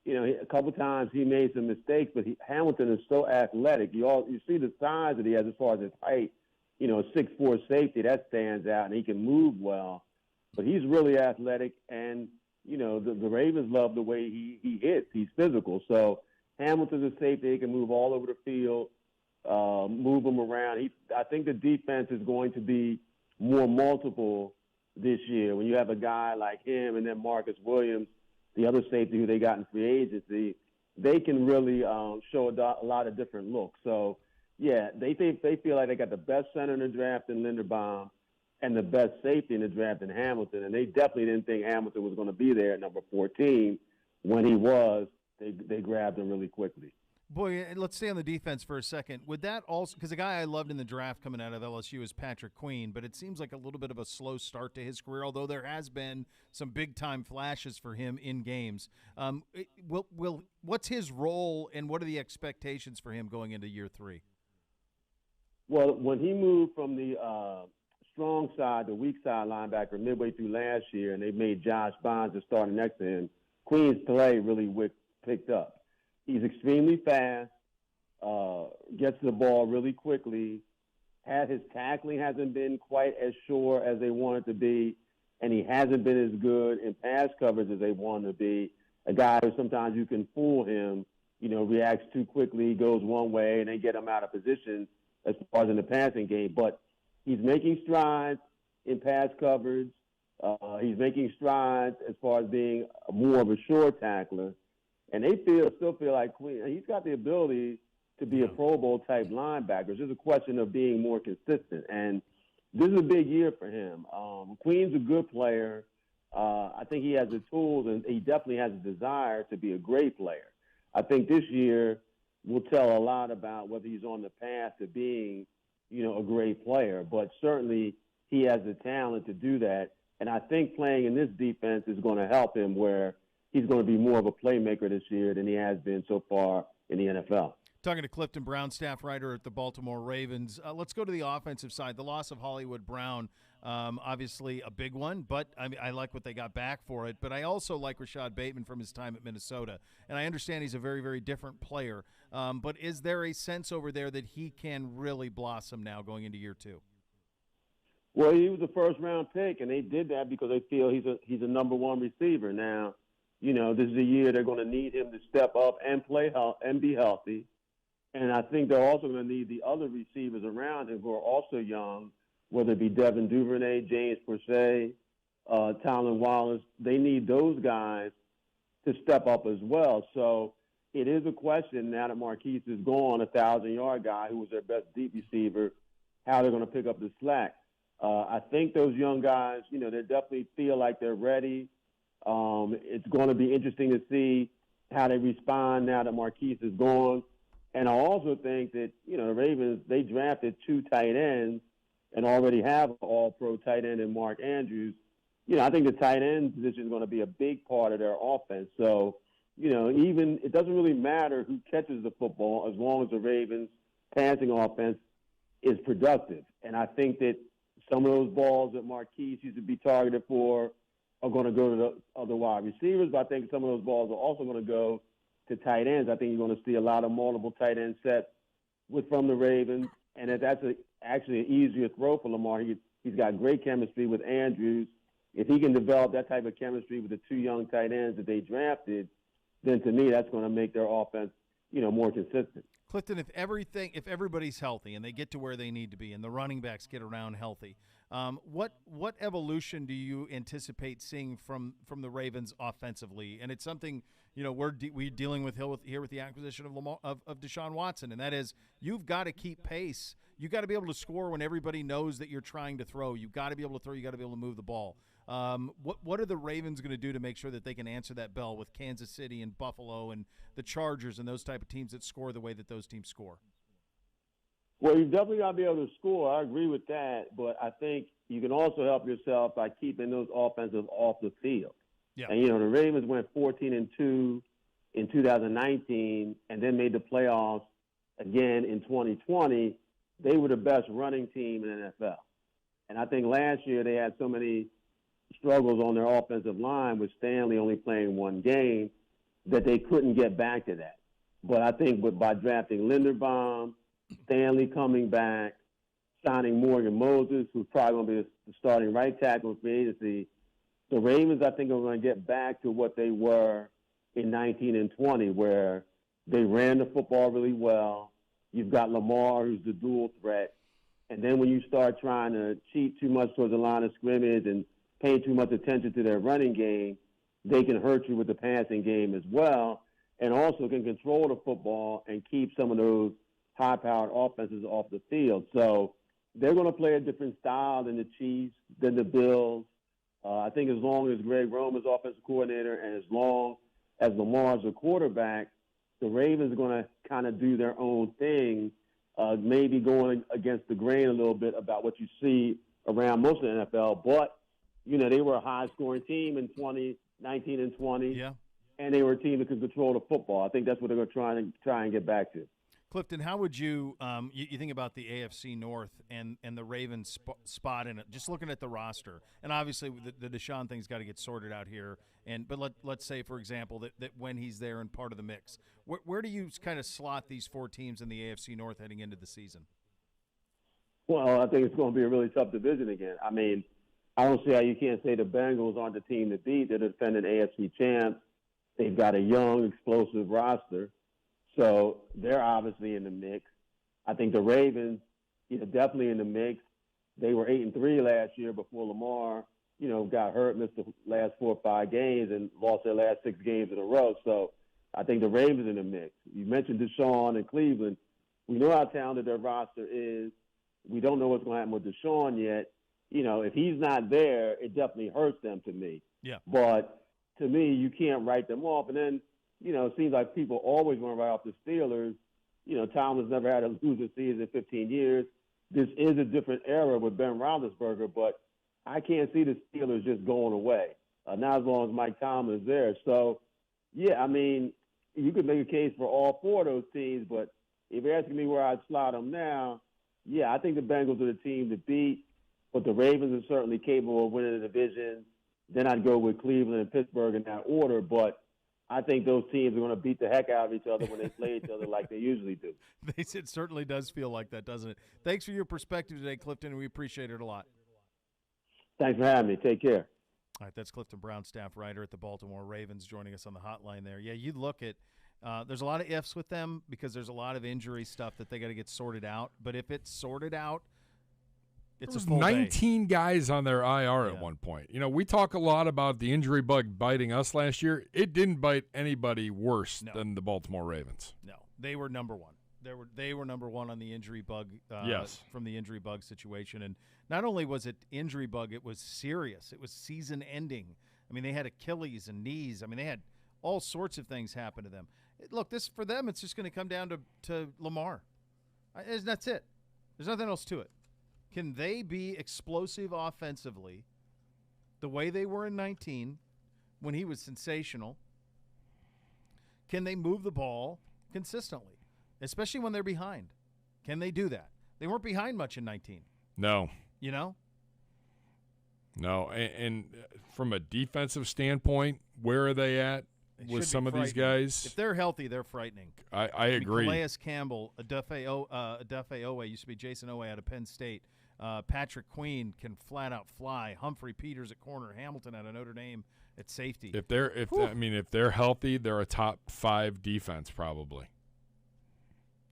a couple of times he made some mistakes, but Hamilton is so athletic. You see the size that he has as far as his height. 6'4" safety, that stands out, and he can move well. But he's really athletic, and, the Ravens love the way he hits. He's physical. So Hamilton's a safety. He can move all over the field, move them around. I think the defense is going to be more multiple this year. When you have a guy like him and then Marcus Williams, the other safety who they got in free agency, they can really show a lot of different looks. So, yeah, they feel like they got the best center in the draft in Linderbaum and the best safety in the draft in Hamilton. And they definitely didn't think Hamilton was going to be there at number 14. When he was, they grabbed him really quickly. Boy, let's stay on the defense for a second. Would that also – because the guy I loved in the draft coming out of LSU is Patrick Queen, but it seems like a little bit of a slow start to his career, although there has been some big-time flashes for him in games. What's his role and what are the expectations for him going into year 3? Well, when he moved from the strong side, the weak side linebacker midway through last year, and they made Josh Bonds the starter next to him, Queen's play really picked up. He's extremely fast, gets the ball really quickly. His tackling hasn't been quite as sure as they want it to be, and he hasn't been as good in pass coverage as they want to be. A guy who sometimes you can fool him, reacts too quickly, goes one way, and they get him out of position as far as in the passing game. But he's making strides in pass coverage. He's making strides as far as being more of a sure tackler. And they still feel like Queen, he's got the ability to be a Pro Bowl type linebacker. It's just a question of being more consistent. And this is a big year for him. Queen's a good player. I think he has the tools, and he definitely has a desire to be a great player. I think this year will tell a lot about whether he's on the path to being, a great player. But certainly he has the talent to do that. And I think playing in this defense is going to help him where he's going to be more of a playmaker this year than he has been so far in the NFL. Talking to Clifton Brown, staff writer at the Baltimore Ravens. Let's go to the offensive side. The loss of Hollywood Brown, obviously a big one, but I like what they got back for it. But I also like Rashad Bateman from his time at Minnesota. And I understand he's a very, very different player. But is there a sense over there that he can really blossom now going into year 2? Well, he was a first-round pick, and they did that because they feel he's a number 1 receiver. Now, this is a year they're going to need him to step up and play and be healthy. And I think they're also going to need the other receivers around him who are also young, whether it be Devin Duvernay, James Prochet, Tylan Wallace. They need those guys to step up as well. So it is a question now that Marquise is gone, a 1,000-yard guy who was their best deep receiver, how they're going to pick up the slack. I think those young guys, they definitely feel like they're ready. It's going to be interesting to see how they respond now that Marquise is gone. And I also think that, the Ravens, they drafted 2 tight ends and already have an all-pro tight end in Mark Andrews. I think the tight end position is going to be a big part of their offense. So, even it doesn't really matter who catches the football as long as the Ravens' passing offense is productive. And I think that some of those balls that Marquise used to be targeted for are going to go to the other wide receivers, but I think some of those balls are also going to go to tight ends. I think you're going to see a lot of multiple tight end sets from the Ravens, and that's actually an easier throw for Lamar. He's got great chemistry with Andrews. If he can develop that type of chemistry with the 2 young tight ends that they drafted, then to me that's going to make their offense, more consistent. Clifton, if everybody's healthy and they get to where they need to be and the running backs get around healthy, what evolution do you anticipate seeing from the Ravens offensively? And it's something we're dealing with here with the acquisition of Deshaun Watson, and that is you've got to keep pace. You've got to be able to score when everybody knows that you're trying to throw. You've got to be able to throw. You've got to be able to move the ball. What are the Ravens going to do to make sure that they can answer that bell with Kansas City and Buffalo and the Chargers and those type of teams that score the way that those teams score? Well, you definitely got to be able to score. I agree with that, but I think you can also help yourself by keeping those offensives off the field. Yeah. And, the Ravens went 14-2 in 2019 and then made the playoffs again in 2020, they were the best running team in the NFL. And I think last year they had so many struggles on their offensive line with Stanley only playing one game that they couldn't get back to that. But I think by drafting Linderbaum, Stanley coming back, signing Morgan Moses, who's probably going to be the starting right tackle for agency, the Ravens, I think, are going to get back to what they were in 19 and 20, where they ran the football really well. You've got Lamar, who's the dual threat. And then when you start trying to cheat too much towards the line of scrimmage and pay too much attention to their running game, they can hurt you with the passing game as well, and also can control the football and keep some of those high-powered offenses off the field. So they're going to play a different style than the Chiefs, than the Bills. I think as long as Greg Roman's offensive coordinator and as long as Lamar's a quarterback, the Ravens are going to kind of do their own thing, maybe going against the grain a little bit about what you see around most of the NFL. But, you know, they were a high-scoring team in 2019 and 20. Yeah. And they were a team that could control the football. I think that's what they're going to try and get back to. Clifton, how would you you think about the AFC North and the Ravens spot in it? Just looking at the roster, and obviously the Deshaun thing's got to get sorted out here. But let's say, for example, that when he's there and part of the mix, where do you kind of slot these four teams in the AFC North heading into the season? Well, I think it's going to be a really tough division again. I mean, I don't see how you can't say the Bengals aren't the team to beat. They're the defending AFC champs. They've got a young, explosive roster. So they're obviously in the mix. I think the Ravens, definitely in the mix. They were 8-3 last year before Lamar, got hurt, missed the last 4 or 5 games, and lost their last 6 games in a row. So I think the Ravens in the mix. You mentioned Deshaun and Cleveland. We know how talented their roster is. We don't know what's going to happen with Deshaun yet. If he's not there, it definitely hurts them to me. Yeah. But to me, you can't write them off. And then, it seems like people always want to write off the Steelers. Tomlin's never had a losing season in 15 years. This is a different era with Ben Roethlisberger, but I can't see the Steelers just going away, not as long as Mike Tomlin is there. So, yeah, I mean, you could make a case for all 4 of those teams, but if you're asking me where I'd slot them now, yeah, I think the Bengals are the team to beat, but the Ravens are certainly capable of winning the division. Then I'd go with Cleveland and Pittsburgh in that order, but I think those teams are going to beat the heck out of each other when they play each other like they usually do. It certainly does feel like that, doesn't it? Thanks for your perspective today, Clifton, and we appreciate it a lot. Thanks for having me. Take care. All right, that's Clifton Brown, staff writer at the Baltimore Ravens, joining us on the hotline there. Yeah, you look at there's a lot of ifs with them because there's a lot of injury stuff that they got to get sorted out. But if it's sorted out, it's a full 19 day. Guys on their IR at one point. We talk a lot about the injury bug biting us last year. It didn't bite anybody worse than the Baltimore Ravens. No, they were number one. They were number one on the injury bug. Yes. From the injury bug situation, and not only was it injury bug, it was serious. It was season ending. I mean, they had Achilles and knees. I mean, they had all sorts of things happen to them. Look, this for them, it's just going to come down to Lamar. That's it. There's nothing else to it. Can they be explosive offensively the way they were in 19 when he was sensational? Can they move the ball consistently, especially when they're behind? Can they do that? They weren't behind much in 19. No. No, and from a defensive standpoint, where are they at with some of these guys? If they're healthy, they're frightening. I agree. Calais Campbell, Adefe Owe, used to be Jason Owe out of Penn State. Patrick Queen can flat out fly. Humphrey Peters at corner. Hamilton out of Notre Dame at safety. If they're healthy, they're a top 5 defense probably.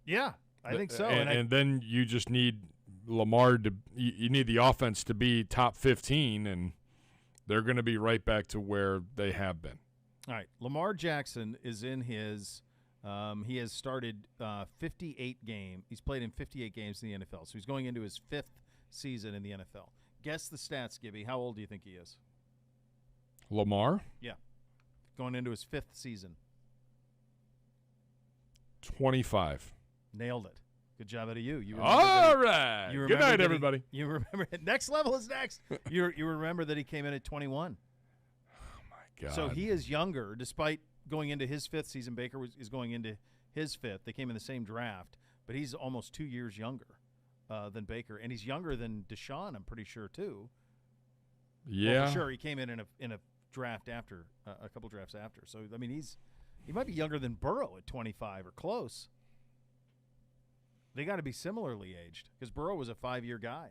Yeah, I think so. And then you just need Lamar to. You need the offense to be top 15, and they're going to be right back to where they have been. All right, Lamar Jackson is in his. He has started 58 games. He's played in 58 games in the NFL, so he's going into his 5th season in the NFL. Guess the stats, Gibby. How old do you think he is? Lamar? Yeah. Going into his 5th season. 25. Nailed it. Good job out of you. All right. Good night, everybody. You remember next level is next. You remember that he came in at 21. Oh, my God. So he is younger, despite going into his 5th season. Baker is going into his 5th. They came in the same draft. but he's almost 2 years younger than Baker, and he's younger than Deshaun, I'm pretty sure, too. Yeah. Well, for sure. He came in a draft after, a couple drafts after. So, I mean, he might be younger than Burrow at 25 or close. They got to be similarly aged because Burrow was a 5-year guy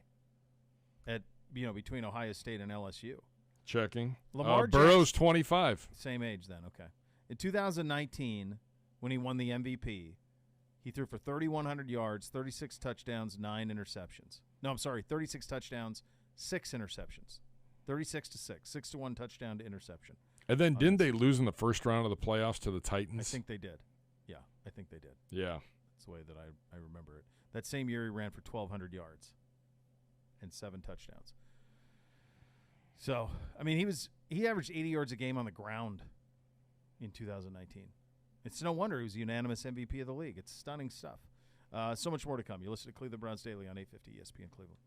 at, between Ohio State and LSU. Checking. Lamar Burrow's 25. Same age then, okay. In 2019, when he won the MVP, he threw for 3,100 yards, 36 touchdowns, 9 interceptions. No, I'm sorry, 36 touchdowns, 6 interceptions. 36-6, 6-1 touchdown to interception. And then didn't they lose in the first round of the playoffs to the Titans? I think they did. Yeah, I think they did. Yeah. That's the way that I remember it. That same year he ran for 1,200 yards and 7 touchdowns. So, I mean, he averaged 80 yards a game on the ground in 2019. It's no wonder he was unanimous MVP of the league. It's stunning stuff. So much more to come. You listen to Cleveland Browns Daily on 850 ESPN Cleveland.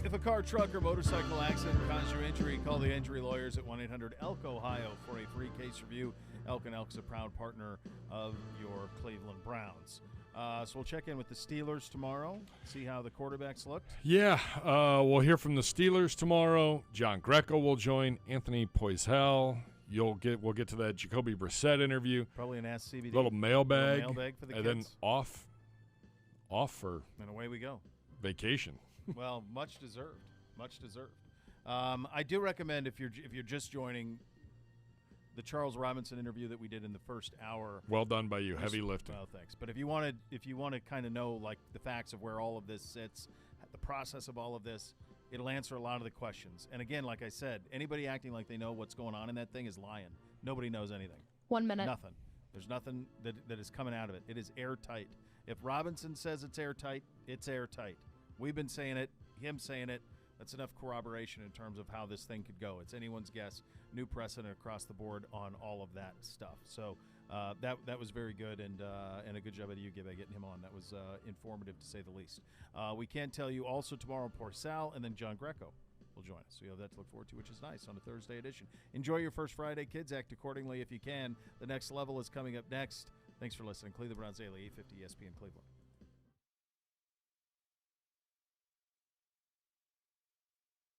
If a car, truck, or motorcycle accident caused you injury, call the injury lawyers at 1-800-ELK-OHIO for a free case review. Elk & Elk's a proud partner of your Cleveland Browns. So we'll check in with the Steelers tomorrow, see how the quarterbacks looked. Yeah, we'll hear from the Steelers tomorrow. John Greco will join. Anthony Poisel. We'll get to that Jacoby Brissett interview. Probably an Ask CBD. Little mailbag. Little mailbag for the and kids. Then off for and away we go. Vacation. Well, much deserved. Much deserved. I do recommend if you're just joining, the Charles Robinson interview that we did in the first hour. Well done by you. Heavy lifting. Well, thanks. But if you want to kind of know like the facts of where all of this sits, the process of all of this, it'll answer a lot of the questions. And again, like I said, anybody acting like they know what's going on in that thing is lying. Nobody knows anything. 1 minute. Nothing. There's nothing that is coming out of it. It is airtight. If Robinson says it's airtight, it's airtight. We've been saying it, him saying it. That's enough corroboration in terms of how this thing could go. It's anyone's guess. New precedent across the board on all of that stuff. So that was very good, and a good job by you, Gibby, getting him on. That was informative, to say the least. We can tell you also tomorrow, Porcel, and then John Greco will join us. So you have that to look forward to, which is nice on a Thursday edition. Enjoy your first Friday, kids. Act accordingly if you can. The next level is coming up next. Thanks for listening. Cleveland Browns Daily, 850 ESPN Cleveland.